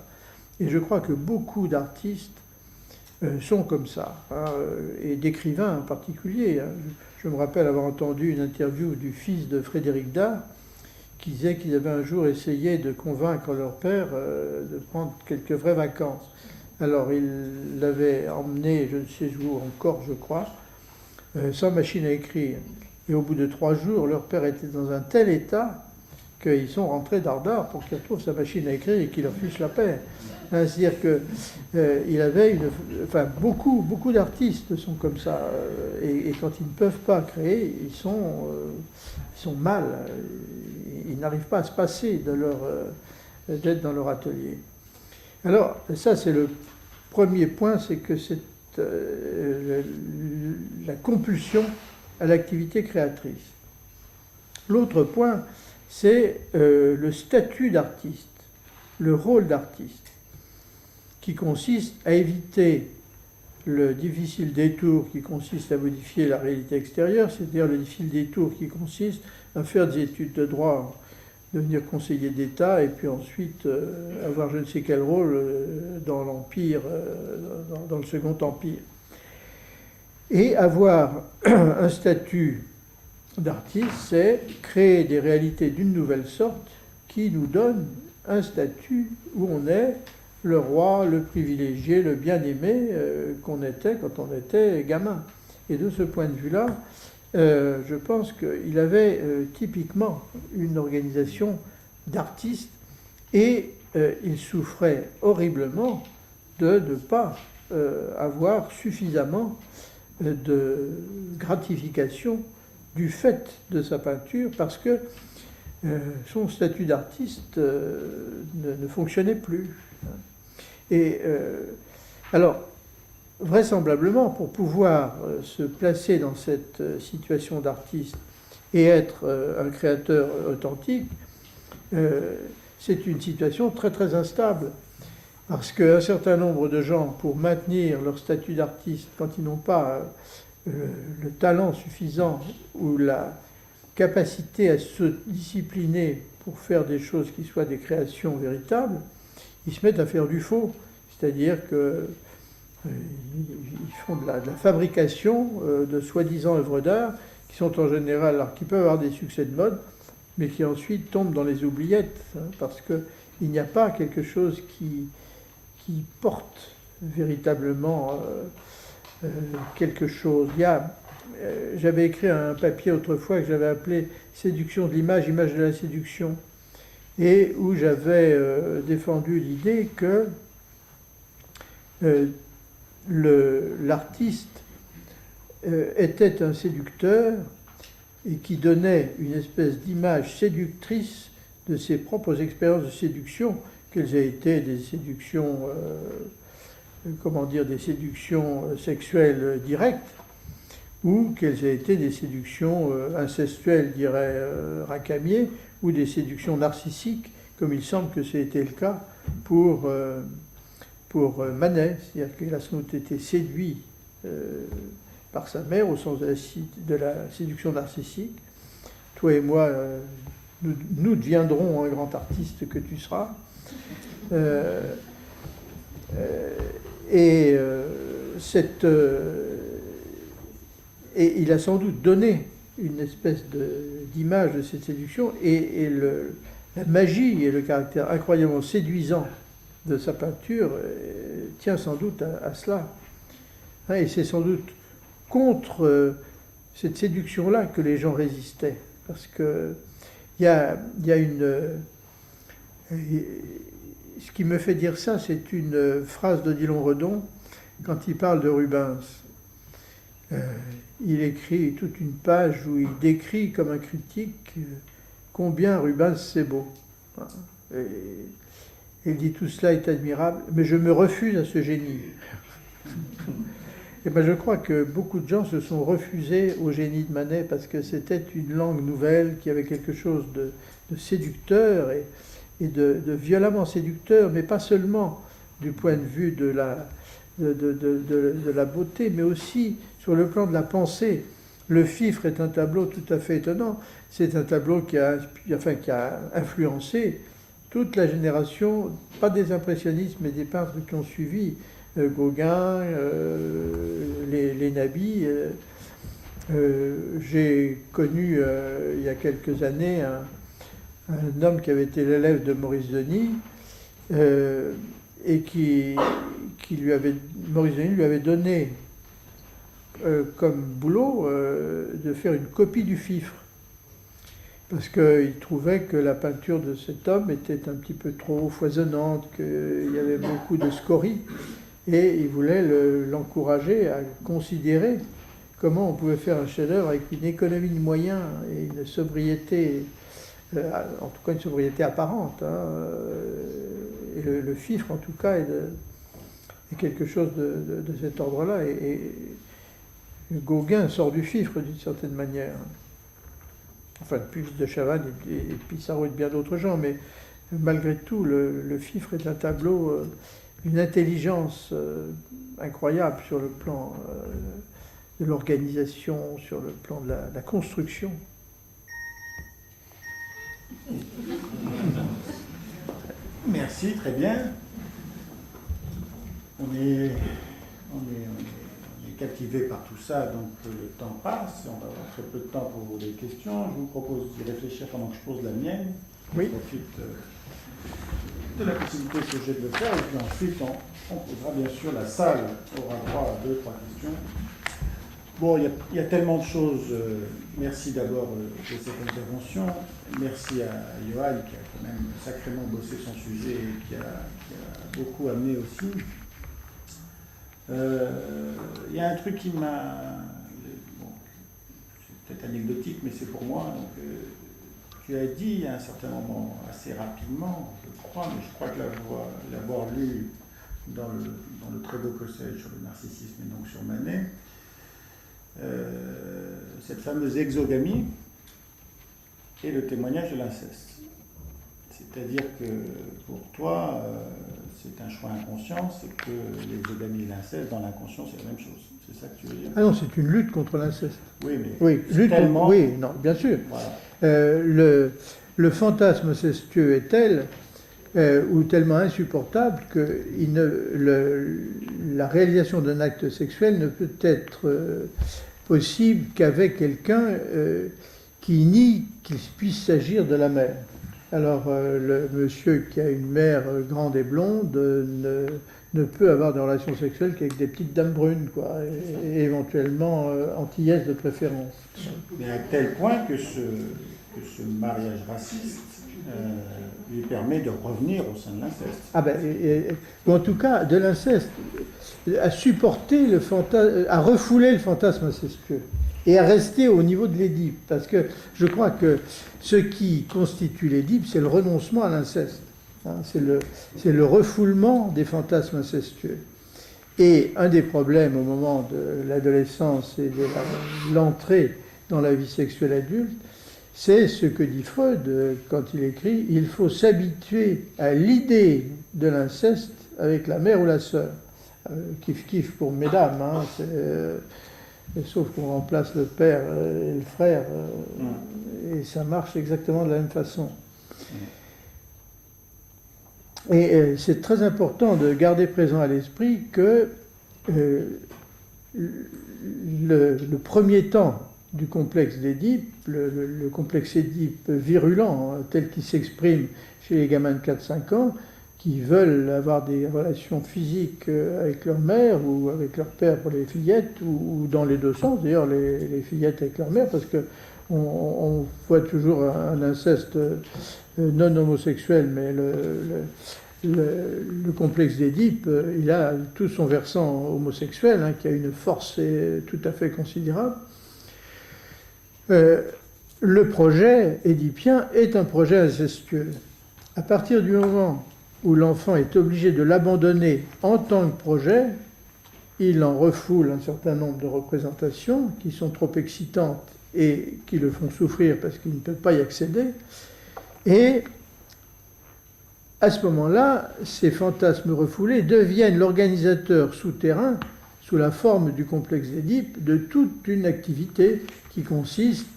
Et je crois que beaucoup d'artistes sont comme ça, et d'écrivains en particulier. Je me rappelle avoir entendu une interview du fils de Frédéric Dard, qui disait qu'ils avaient un jour essayé de convaincre leur père de prendre quelques vraies vacances. Alors il l'avait emmené, je ne sais où encore, je crois, sans machine à écrire. Et au bout de 3 jours, leur père était dans un tel état qu'ils sont rentrés d'Ardard pour qu'il retrouve sa machine à écrire et qu'il leur fiche la paix. C'est-à-dire qu'il avait beaucoup d'artistes sont comme ça. Et quand ils ne peuvent pas créer, ils sont mal. Ils n'arrivent pas à se passer d'être dans leur atelier. Alors, ça, c'est le premier point, c'est que c'est la compulsion à l'activité créatrice. L'autre point, c'est le statut d'artiste, le rôle d'artiste, qui consiste à éviter le difficile détour qui consiste à modifier la réalité extérieure, c'est-à-dire le difficile détour qui consiste à faire des études de droit, devenir conseiller d'État et puis ensuite avoir je ne sais quel rôle dans l'Empire, dans le Second Empire. Et avoir un statut d'artiste, c'est créer des réalités d'une nouvelle sorte qui nous donne un statut où on est le roi, le privilégié, le bien-aimé qu'on était quand on était gamin. Et de ce point de vue-là, je pense qu'il avait typiquement une organisation d'artistes et il souffrait horriblement de ne pas avoir suffisamment de gratification du fait de sa peinture parce que son statut d'artiste ne fonctionnait plus. Et alors, vraisemblablement, pour pouvoir se placer dans cette situation d'artiste et être un créateur authentique, c'est une situation très très instable. Parce qu'un certain nombre de gens, pour maintenir leur statut d'artiste, quand ils n'ont pas le talent suffisant ou la capacité à se discipliner pour faire des choses qui soient des créations véritables, ils se mettent à faire du faux. C'est-à-dire qu'ils font de la fabrication de soi-disant œuvres d'art qui sont en général, alors qui peuvent avoir des succès de mode, mais qui ensuite tombent dans les oubliettes, parce qu'il n'y a pas quelque chose qui porte véritablement quelque chose. J'avais écrit un papier autrefois que j'avais appelé « Séduction de l'image, image de la séduction », et où j'avais défendu l'idée que l'artiste était un séducteur et qui donnait une espèce d'image séductrice de ses propres expériences de séduction, qu'elles aient été des séductions, des séductions sexuelles directes, ou qu'elles aient été des séductions incestuelles, dirait Racamier, ou des séductions narcissiques, comme il semble que c'était le cas pour Manet, c'est-à-dire qu'il a sans doute été séduit par sa mère au sens de la séduction narcissique. Toi et moi, nous deviendrons un grand artiste que tu seras. Et il a sans doute donné une espèce d'image de cette séduction, et la magie et le caractère incroyablement séduisant de sa peinture tient sans doute à cela. Hein, et c'est sans doute contre cette séduction-là que les gens résistaient. Parce que il y a une... ce qui me fait dire ça, c'est une phrase d'Odilon Redon quand il parle de Rubens. Il écrit toute une page où il décrit comme un critique combien Rubens c'est beau. Et il dit tout cela est admirable, mais je me refuse à ce génie. Et ben je crois que beaucoup de gens se sont refusés au génie de Manet parce que c'était une langue nouvelle qui avait quelque chose de séducteur et de violemment séducteur, mais pas seulement du point de vue de la beauté, mais aussi sur le plan de la pensée. Le Fifre est un tableau tout à fait étonnant. C'est un tableau qui a influencé toute la génération, pas des impressionnistes, mais des peintres qui ont suivi, Gauguin, les Nabis. J'ai connu il y a quelques années un homme qui avait été l'élève de Maurice Denis et Maurice Denis lui avait donné comme boulot de faire une copie du Fifre. Parce qu'il trouvait que la peinture de cet homme était un petit peu trop foisonnante, qu'il y avait beaucoup de scories, et il voulait l'encourager à considérer comment on pouvait faire un chef-d'œuvre avec une économie de moyens et une sobriété, en tout cas une sobriété apparente. Hein, et le Fifre, en tout cas, est quelque chose de cet ordre-là. Et Gauguin sort du Fifre d'une certaine manière. Enfin, plus de Chavannes et Pissarro et de bien d'autres gens, mais malgré tout, le Fifre est un tableau, une intelligence incroyable sur le plan de l'organisation, sur le plan de la construction. Merci, très bien. On est captivé par tout ça, donc le temps passe, on va avoir très peu de temps pour les questions. Je vous propose d'y réfléchir pendant que je pose la mienne. Oui. Je profite de la possibilité que j'ai de le faire, et puis ensuite on posera bien sûr, la salle aura droit à 2-3 questions. Bon, il y a tellement de choses. Merci d'abord de cette intervention. Merci à Johan qui a quand même sacrément bossé son sujet et qui a beaucoup amené aussi. Il y a un truc qui m'a... Bon, c'est peut-être anecdotique, mais c'est pour moi. Donc, tu as dit à un certain moment, assez rapidement, je crois, mais je crois que l'avoir lu dans le très beau Cossel sur le narcissisme et donc sur Manet, cette fameuse exogamie et le témoignage de l'inceste. C'est-à-dire que pour toi, c'est un choix inconscient, c'est que l'exogamie et l'inceste, dans l'inconscient, c'est la même chose. C'est ça que tu veux dire? Ah non, c'est une lutte contre l'inceste. Oui, mais oui, lutte tellement... Oui, non, bien sûr. Voilà. Le fantasme incestueux est tel, ou tellement insupportable, que la réalisation d'un acte sexuel ne peut être possible qu'avec quelqu'un qui nie qu'il puisse s'agir de la mère. Alors, le monsieur qui a une mère grande et blonde ne peut avoir de relations sexuelles qu'avec des petites dames brunes, quoi, et éventuellement antillaises de préférence. Mais à tel point que ce mariage raciste lui permet de revenir au sein de l'inceste. Ah ben, en tout cas, de l'inceste, à supporter le fantasme, à refouler le fantasme incestueux. Et à rester au niveau de l'Édipe. Parce que je crois que ce qui constitue l'Édipe, c'est le renoncement à l'inceste. Hein, c'est le refoulement des fantasmes incestueux. Et un des problèmes au moment de l'adolescence et de l'entrée dans la vie sexuelle adulte, c'est ce que dit Freud quand il écrit « Il faut s'habituer à l'idée de l'inceste avec la mère ou la sœur ». Kiff pour mesdames, hein, sauf qu'on remplace le père et le frère, et ça marche exactement de la même façon. Et c'est très important de garder présent à l'esprit que le premier temps du complexe d'Édipe, le complexe Édipe virulent, tel qu'il s'exprime chez les gamins de 4-5 ans, qui veulent avoir des relations physiques avec leur mère ou avec leur père pour les fillettes, ou dans les deux sens, d'ailleurs, les fillettes avec leur mère, parce qu'on voit toujours un inceste non homosexuel, mais le complexe d'Édipe, il a tout son versant homosexuel, hein, qui a une force tout à fait considérable. Le projet édipien est un projet incestueux. À partir du moment où l'enfant est obligé de l'abandonner en tant que projet, il en refoule un certain nombre de représentations qui sont trop excitantes et qui le font souffrir parce qu'il ne peut pas y accéder. Et à ce moment-là, ces fantasmes refoulés deviennent l'organisateur souterrain, sous la forme du complexe d'Édipe, de toute une activité qui consiste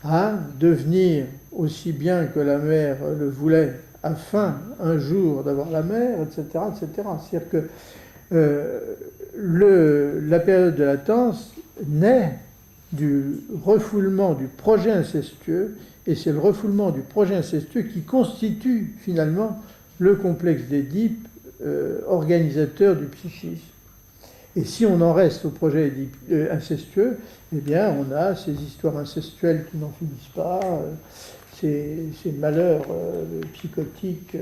à devenir aussi bien que la mère le voulait, afin un jour d'avoir la mère, etc., etc. C'est-à-dire que la période de latence naît du refoulement du projet incestueux, et c'est le refoulement du projet incestueux qui constitue finalement le complexe d'Édipe, organisateur du psychisme. Et si on en reste au projet incestueux, eh bien on a ces histoires incestuelles qui n'en finissent pas, ces malheurs psychotiques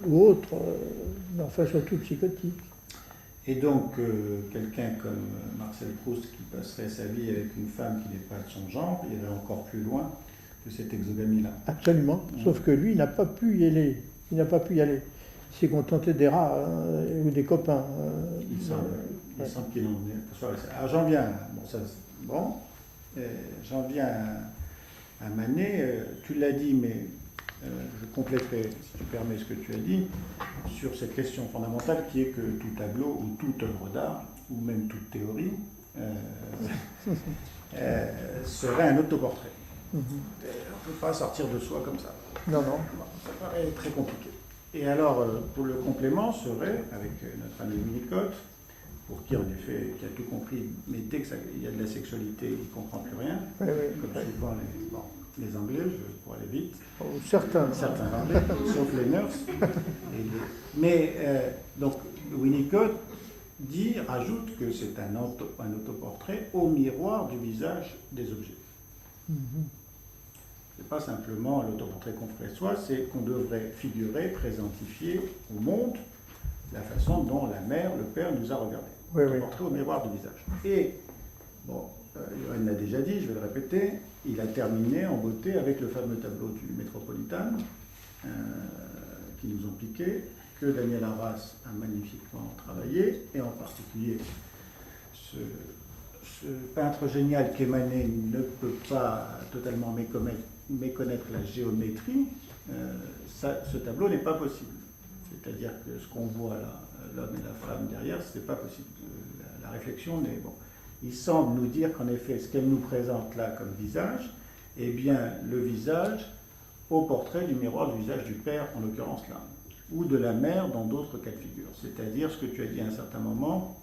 ou autres, mais enfin surtout psychotiques. Et donc, quelqu'un comme Marcel Proust qui passerait sa vie avec une femme qui n'est pas de son genre, il irait encore plus loin que cette exogamie-là. Absolument, sauf que lui, il n'a pas pu y aller. Il n'a pas pu y aller. Il s'est contenté des rats ou des copains. Il semble qu'il en est. Alors j'en viens, j'en viens à Manet. Tu l'as dit, mais je compléterai, si tu permets, ce que tu as dit, sur cette question fondamentale qui est que tout tableau ou toute œuvre d'art, ou même toute théorie, serait un autoportrait. On ne peut pas sortir de soi comme ça. Non, non. Ça paraît très compliqué. Et alors, pour le complément, serait, avec notre ami Winnicott, pour qui, en effet, qui a tout compris, mais dès qu'il y a de la sexualité, il ne comprend plus rien, oui, comme souvent les Anglais, pour aller vite. Certains Anglais, sauf les nurses. Mais, donc, Winnicott rajoute que c'est un autoportrait au miroir du visage des objets. C'est pas simplement l'autoportrait qu'on ferait soi, c'est qu'on devrait figurer, présentifier au monde la façon dont la mère, le père nous a regardés. Oui, Autoportrait au miroir du visage. Et, Johan l'a déjà dit, je vais le répéter, il a terminé en beauté avec le fameux tableau du Métropolitain qui nous ont piqué, que Daniel Arras a magnifiquement travaillé, et en particulier ce peintre génial qu'est Manet ne peut pas totalement méconnaître la géométrie, ce tableau n'est pas possible. C'est-à-dire que ce qu'on voit là, l'homme et la femme derrière, c'est pas possible. La réflexion n'est bon. Il semble nous dire qu'en effet, ce qu'elle nous présente là comme visage, est bien le visage au portrait du miroir du visage du père, en l'occurrence là, ou de la mère dans d'autres cas de figure. C'est-à-dire, ce que tu as dit à un certain moment,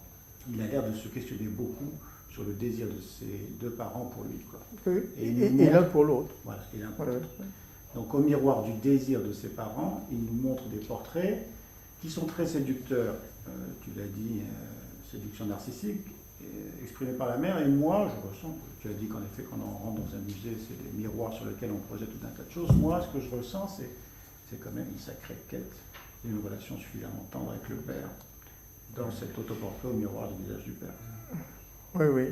il a l'air de se questionner beaucoup sur le désir de ses deux parents pour lui. Quoi. Oui, et l'un pour l'autre. Voilà, et l'un pour l'autre. Donc au miroir du désir de ses parents, il nous montre des portraits qui sont très séducteurs. Tu l'as dit, séduction narcissique, exprimée par la mère. Et moi, je ressens, tu as dit qu'en effet, quand on rentre dans un musée, c'est des miroirs sur lesquels on projette tout un tas de choses. Moi, ce que je ressens, c'est quand même une sacrée quête d'une relation suffisamment tendre avec le père dans cet autoportrait au miroir du visage du père. Oui.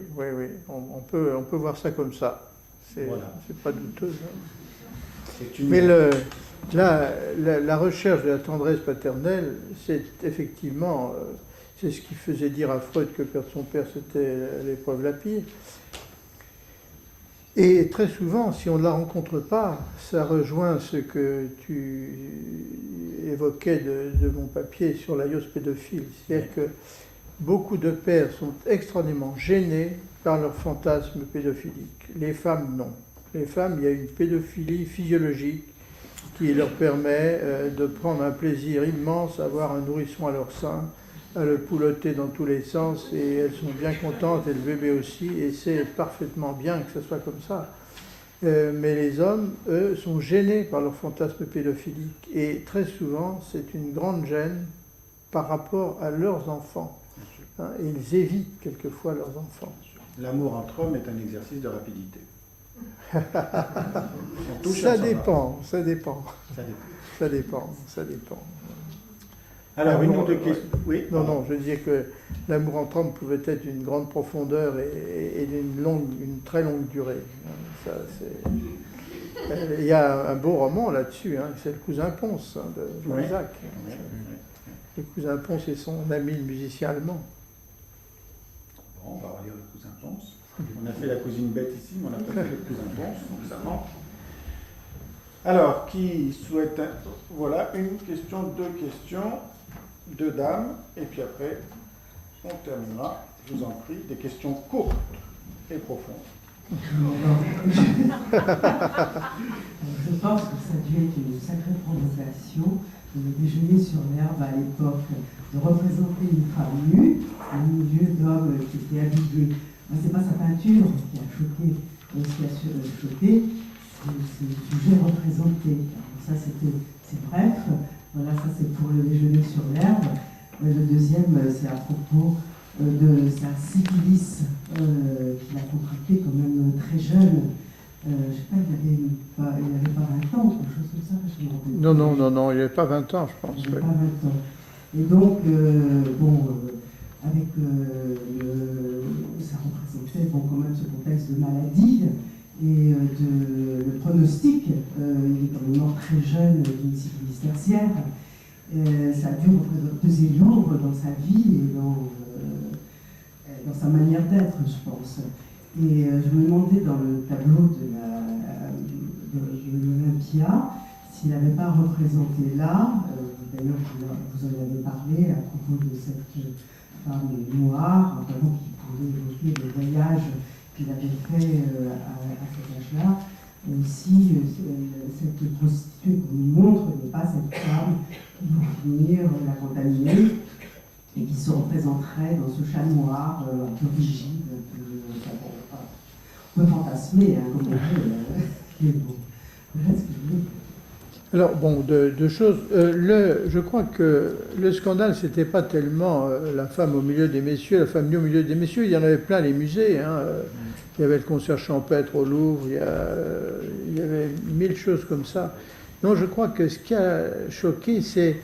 On peut voir ça comme ça. C'est pas douteux. Mais la recherche de la tendresse paternelle, c'est effectivement, c'est ce qui faisait dire à Freud que perdre son père, c'était l'épreuve la pire. Et très souvent, si on ne la rencontre pas, ça rejoint ce que tu évoquais de mon papier sur l'aios pédophile. C'est-à-dire que beaucoup de pères sont extraordinairement gênés par leur fantasme pédophilique. Les femmes, non. Les femmes, il y a une pédophilie physiologique qui leur permet de prendre un plaisir immense à avoir un nourrisson à leur sein à le poulotter dans tous les sens et elles sont bien contentes et le bébé aussi et c'est parfaitement bien que ce soit comme ça. Mais les hommes, eux, sont gênés par leur fantasme pédophilique et très souvent c'est une grande gêne par rapport à leurs enfants. Hein, et ils évitent quelquefois leurs enfants. L'amour entre hommes est un exercice de rapidité. Ça dépend. Alors, une autre question. Oui. Non, je disais que l'amour entre hommes pouvait être d'une grande profondeur et une très longue durée. Ça, il y a un beau roman là-dessus, hein, c'est Le Cousin Pons de Jean-Jacques. Oui. Le Cousin Pons et son ami le musicien allemand. Bon, on va relire Le Cousin Pons. On a fait la cousine bête ici, mais on n'a pas fait Le Cousin Pons, donc ça manque. Alors, qui souhaite... Voilà, une question, deux questions, deux dames, et puis après, on terminera, je vous en prie, des questions courtes et profondes. Je pense que ça a dû être une sacrée provocation, le déjeuner sur l'herbe à l'époque, de représenter une femme nue au milieu d'hommes qui étaient habillés. C'est pas sa peinture qui a choqué, mais ce qui a choqué, c'est le sujet représenté. Alors ça, c'est bref. Voilà, ça c'est pour le déjeuner sur l'herbe. Le deuxième, c'est à propos de sa syphilis qu'il a contractée quand même très jeune. Je ne sais pas, il n'avait pas 20 ans, quelque chose comme ça. Non, il n'avait pas 20 ans, je pense. Il n'avait pas 20 ans. Et donc, avec ça représentait quand même ce contexte de maladie et le pronostic. Il est quand même mort très jeune d'une syphilis tertiaire. Ça a dû peser lourd dans sa vie et dans sa manière d'être, je pense. Et je me demandais dans le tableau de l'Olympia s'il n'avait pas représenté là, d'ailleurs vous en avez parlé à propos de cette femme noire, notamment qui pouvait évoquer le voyage qu'il avait fait à cet âge-là, aussi cette prostituée qu'on nous montre n'est pas cette femme qui va finir la contaminer et qui se représenterait dans ce chat noir un peu rigide, un peu fantasmé, hein, comme on dit, mais bon. Voilà ce que je voulais dire. Alors, bon, deux choses. Je crois que le scandale, c'était pas tellement la femme au milieu des messieurs, la femme nue au milieu des messieurs. Il y en avait plein les musées. Hein. Il y avait le concert champêtre au Louvre. Il y avait 1000 choses comme ça. Non, je crois que ce qui a choqué, c'est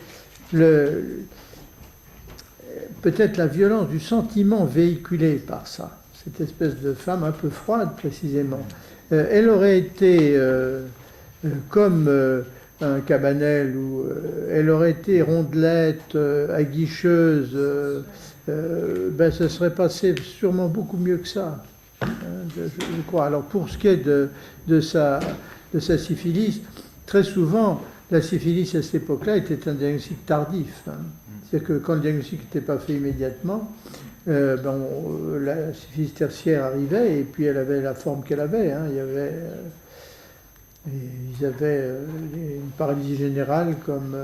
peut-être la violence du sentiment véhiculé par ça. Cette espèce de femme un peu froide, précisément. Elle aurait été comme... un Cabanel où elle aurait été rondelette, aguicheuse, ça serait passé sûrement beaucoup mieux que ça, je crois. Alors pour ce qui est de sa syphilis, très souvent la syphilis à cette époque-là était un diagnostic tardif. Hein. C'est-à-dire que quand le diagnostic n'était pas fait immédiatement, la syphilis tertiaire arrivait et puis elle avait la forme qu'elle avait. Hein. Ils avaient une paralysie générale comme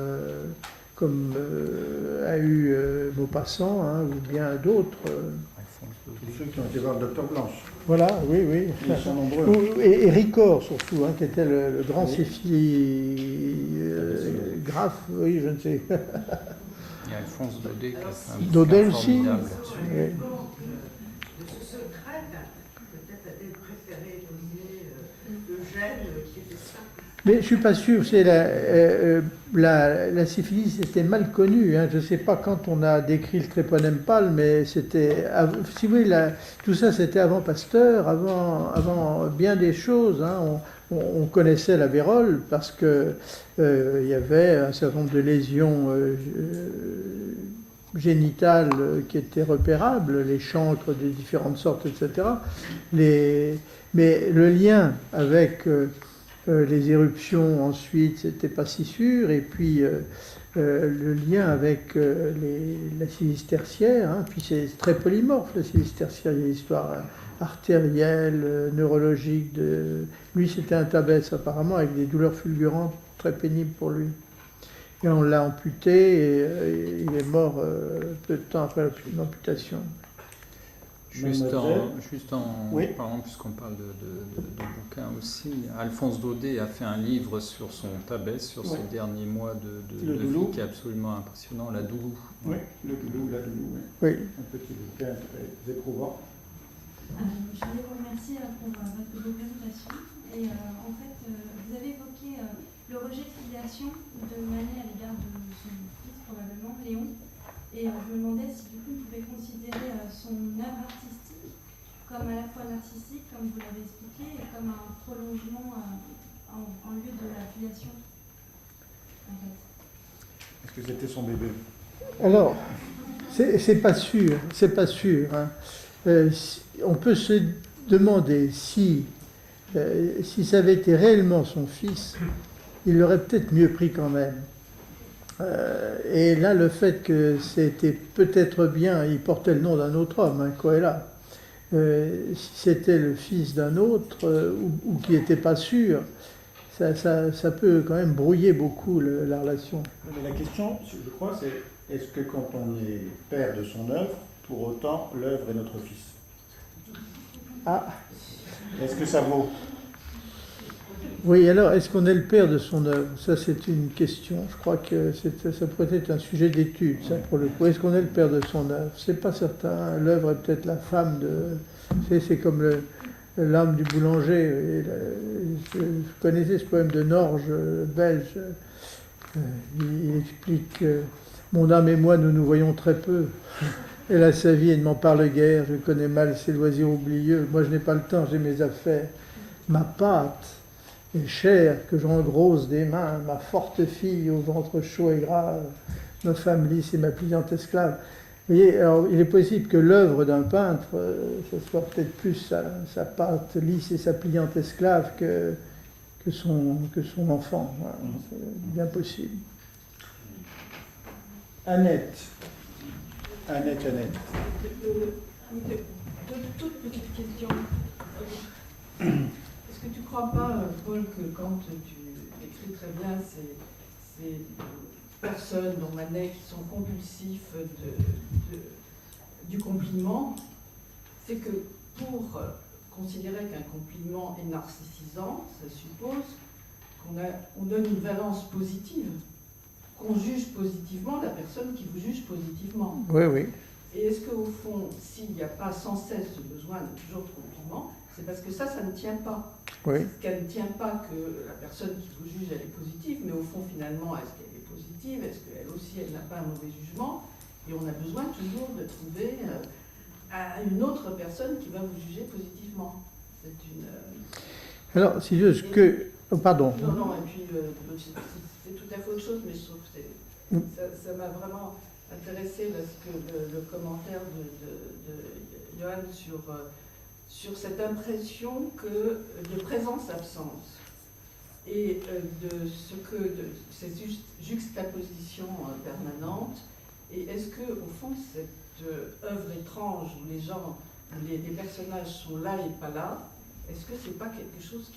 a eu Maupassant, hein, ou bien d'autres. Tous ceux qui ont été voir le docteur Blanche. Voilà, oui. Ils sont nombreux. Et Ricord, surtout, hein, qui était le grand graphe, oui, je ne sais. Il y a Alphonse Daudet qui a fait un Daudet bouquin aussi. formidable. De ce secret, peut-être a-t-elle préféré donner Eugène qui était ça. Mais je ne suis pas sûr, c'est la syphilis était mal connue. Hein. Je ne sais pas quand on a décrit le tréponème pâle, mais c'était, si vous voulez, tout ça c'était avant Pasteur, avant bien des choses. Hein. On connaissait la vérole parce que il y avait un certain nombre de lésions génitales qui étaient repérables, les chancres de différentes sortes, etc. Mais le lien avec les éruptions ensuite, c'était pas si sûr, et puis le lien avec la syphilis tertiaire, hein, puis c'est très polymorphe la syphilis tertiaire, il y a l'histoire artérielle, neurologique, lui c'était un tabès apparemment avec des douleurs fulgurantes très pénibles pour lui. Et on l'a amputé et il est mort peu de temps après l'amputation. Juste Oui. pardon, puisqu'on parle de bouquins aussi, Alphonse Daudet a fait un livre sur son tabès, sur ses derniers mois de vie, qui est absolument impressionnant, La Doulou. Oui, le Doulou, la Doulou, oui. Oui. Un petit bouquin très éprouvant. Je voulais vous remercier pour votre présentation. Et en fait, vous avez évoqué le rejet de filiation de Manet à l'égard de son fils, probablement, Léon. Et je me demandais si du coup on pouvait considérer son œuvre artistique comme à la fois narcissique, comme vous l'avez expliqué, et comme un prolongement en lieu de la filiation. En fait. Est-ce que c'était son bébé? Alors, c'est pas sûr, c'est pas sûr. Hein. On peut se demander si ça avait été réellement son fils, il l'aurait peut-être mieux pris quand même. Et là, le fait que c'était peut-être bien, il portait le nom d'un autre homme, hein, Koella. Si c'était le fils d'un autre ou qui n'était pas sûr, ça peut quand même brouiller beaucoup la relation. Mais la question, je crois, c'est est-ce que quand on est père de son œuvre, pour autant l'œuvre est notre fils? Ah. Est-ce que ça vaut? Oui, alors, est-ce qu'on est le père de son œuvre? Ça, c'est une question. Je crois que ça pourrait être un sujet d'étude, ça, pour le coup. Est-ce qu'on est le père de son œuvre? C'est pas certain. L'œuvre est peut-être la femme de... C'est comme l'âme du boulanger. Je connaissais ce poème de Norge, belge. Il explique mon âme et moi, nous nous voyons très peu. Elle a sa vie et ne m'en parle guère. Je connais mal ses loisirs oublieux. Moi, je n'ai pas le temps, j'ai mes affaires. Ma pâte et chair que j'engrosse des mains, ma forte fille au ventre chaud et grave, ma femme lisse et ma pliante esclave. Vous voyez, alors, il est possible que l'œuvre d'un peintre, ce soit peut-être plus sa pâte lisse et sa pliante esclave que son enfant. Voilà, c'est bien possible. Annette. Deux toutes petites questions. Est-ce que tu ne crois pas, Paul, que quand tu écris très bien ces personnes, dont Manet, qui sont compulsifs du compliment, c'est que pour considérer qu'un compliment est narcissisant, ça suppose qu'on donne une valence positive, qu'on juge positivement la personne qui vous juge positivement. Oui, oui. Et est-ce qu'au fond, s'il n'y a pas sans cesse ce besoin de toujours de compliments, c'est parce que ça ne tient pas. Oui. Qu'elle ne tient pas que la personne qui vous juge, elle est positive, mais au fond, finalement, est-ce qu'elle est positive? Est-ce qu'elle aussi, elle n'a pas un mauvais jugement? Et on a besoin toujours de trouver une autre personne qui va vous juger positivement. C'est une... Alors, si je... Oh, pardon. Non, et puis, c'est tout à fait autre chose, mais je trouve que ça m'a vraiment intéressé parce que le commentaire de Johan sur cette impression de présence-absence et de cette juxtaposition permanente. Et est-ce que, au fond, cette œuvre étrange où les personnages sont là et pas là, est-ce que c'est pas quelque chose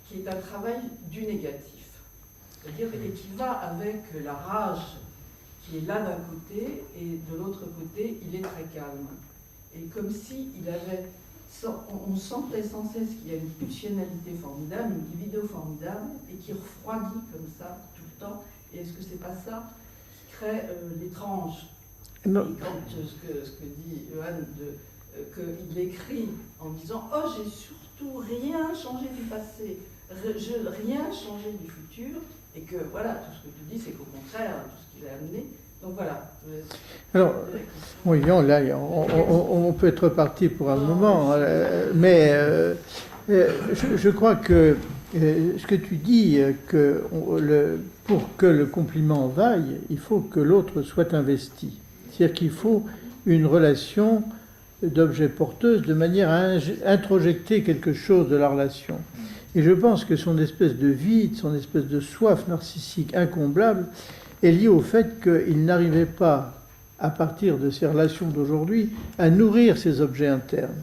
qui est un travail du négatif? C'est-à-dire, et qui va avec la rage qui est là d'un côté, et de l'autre côté, il est très calme. Et comme si on sentait sans cesse qu'il y a une pulsionalité formidable, une libido formidable, et qui refroidit comme ça tout le temps. Et est-ce que c'est pas ça qui crée l'étrange? Non. Et quand ce que dit Johan, qu'il écrit en disant « Oh, j'ai surtout rien changé du passé, rien changé du futur », et que voilà, tout ce que tu dis, c'est qu'au contraire, tout ce qu'il a amené. Donc voilà. Alors, oui, là, on peut être parti pour un moment, mais je crois que ce que tu dis, pour que le compliment vaille, il faut que l'autre soit investi. C'est-à-dire qu'il faut une relation d'objet porteuse de manière à introjecter quelque chose de la relation. Et je pense que son espèce de vide, son espèce de soif narcissique incomblable est liée au fait qu'il n'arrivait pas, à partir de ses relations d'aujourd'hui, à nourrir ses objets internes.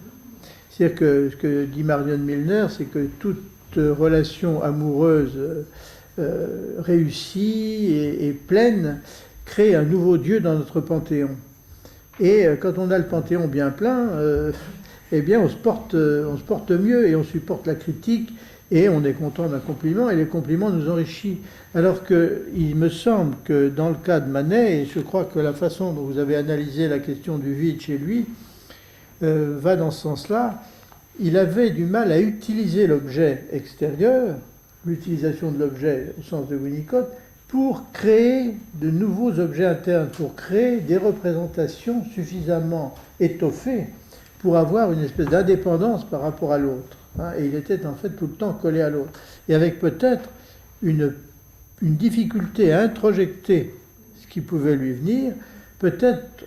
C'est-à-dire que ce que dit Marion Milner, c'est que toute relation amoureuse réussie et pleine crée un nouveau Dieu dans notre panthéon. Et quand on a le panthéon bien plein, eh bien on se porte mieux et on supporte la critique et on est content d'un compliment et les compliments nous enrichissent. Alors qu'il me semble que dans le cas de Manet, et je crois que la façon dont vous avez analysé la question du vide chez lui va dans ce sens-là, il avait du mal à utiliser l'objet extérieur, l'utilisation de l'objet au sens de Winnicott, pour créer de nouveaux objets internes, pour créer des représentations suffisamment étoffées pour avoir une espèce d'indépendance par rapport à l'autre. Et il était en fait tout le temps collé à l'autre. Et avec peut-être une difficulté à introjecter ce qui pouvait lui venir, peut-être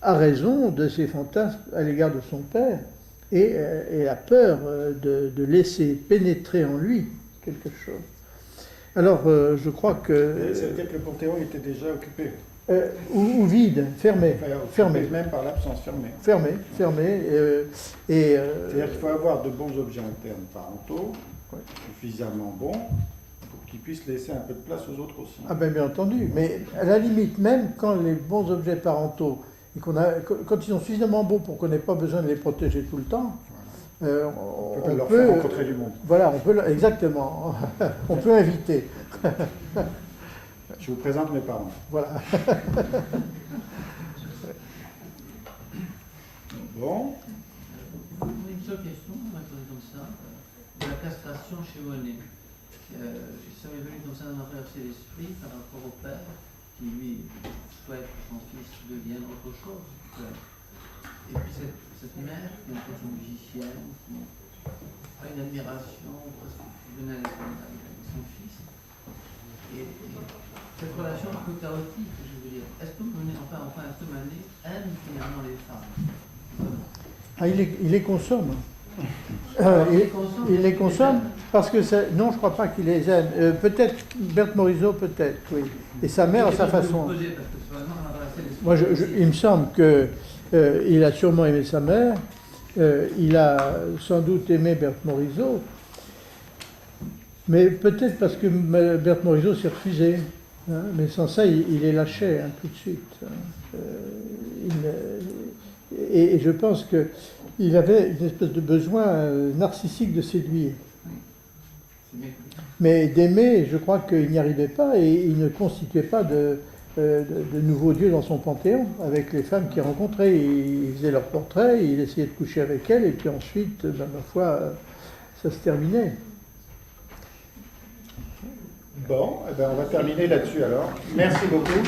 à raison de ses fantasmes à l'égard de son père et la peur de laisser pénétrer en lui quelque chose. Alors, je crois que... Ça veut dire que le Panthéon était déjà occupé. Ou vide, fermé. Enfin, fermé. Même par l'absence, fermé. Fermé. C'est-à-dire qu'il faut avoir de bons objets internes parentaux, suffisamment bons, pour qu'ils puissent laisser un peu de place aux autres aussi. Ah bien entendu. Mais à la limite, même quand les bons objets parentaux, et quand ils sont suffisamment bons pour qu'on n'ait pas besoin de les protéger tout le temps, on leur faire rencontrer du monde. Voilà, exactement. On peut inviter. Je vous présente mes parents. Voilà. Bon. Une seule question, on va poser comme ça. De la castration chez Monet. Ça m'est venu comme ça dans ma traversée l'esprit par rapport au père qui, lui, souhaite que son fils devienne autre chose. Et puis cette mère qui est une musicienne, qui a une admiration presque fusionnelle avec son fils. Et cette relation un peu chaotique, je veux dire, est-ce que Monet, est-ce que Manet aime finalement les femmes? Ah, il les consomme. Il les consomme parce que non, je ne crois pas qu'il les aime. Peut-être Berthe Morisot, peut-être, oui. Et sa mère à sa façon. Moi, il me semble qu'il a sûrement aimé sa mère. Il a sans doute aimé Berthe Morisot. Mais peut-être parce que Berthe Morisot s'est refusée. Hein, mais sans ça, il les lâchait tout de suite. Et je pense qu'il avait une espèce de besoin narcissique de séduire. Mais d'aimer, je crois qu'il n'y arrivait pas et il ne constituait pas de nouveaux dieux dans son panthéon avec les femmes qu'il rencontrait. Il faisait leur portrait, il essayait de coucher avec elles et puis ensuite, ma foi, ça se terminait. Bon, on va terminer là-dessus alors. Merci beaucoup.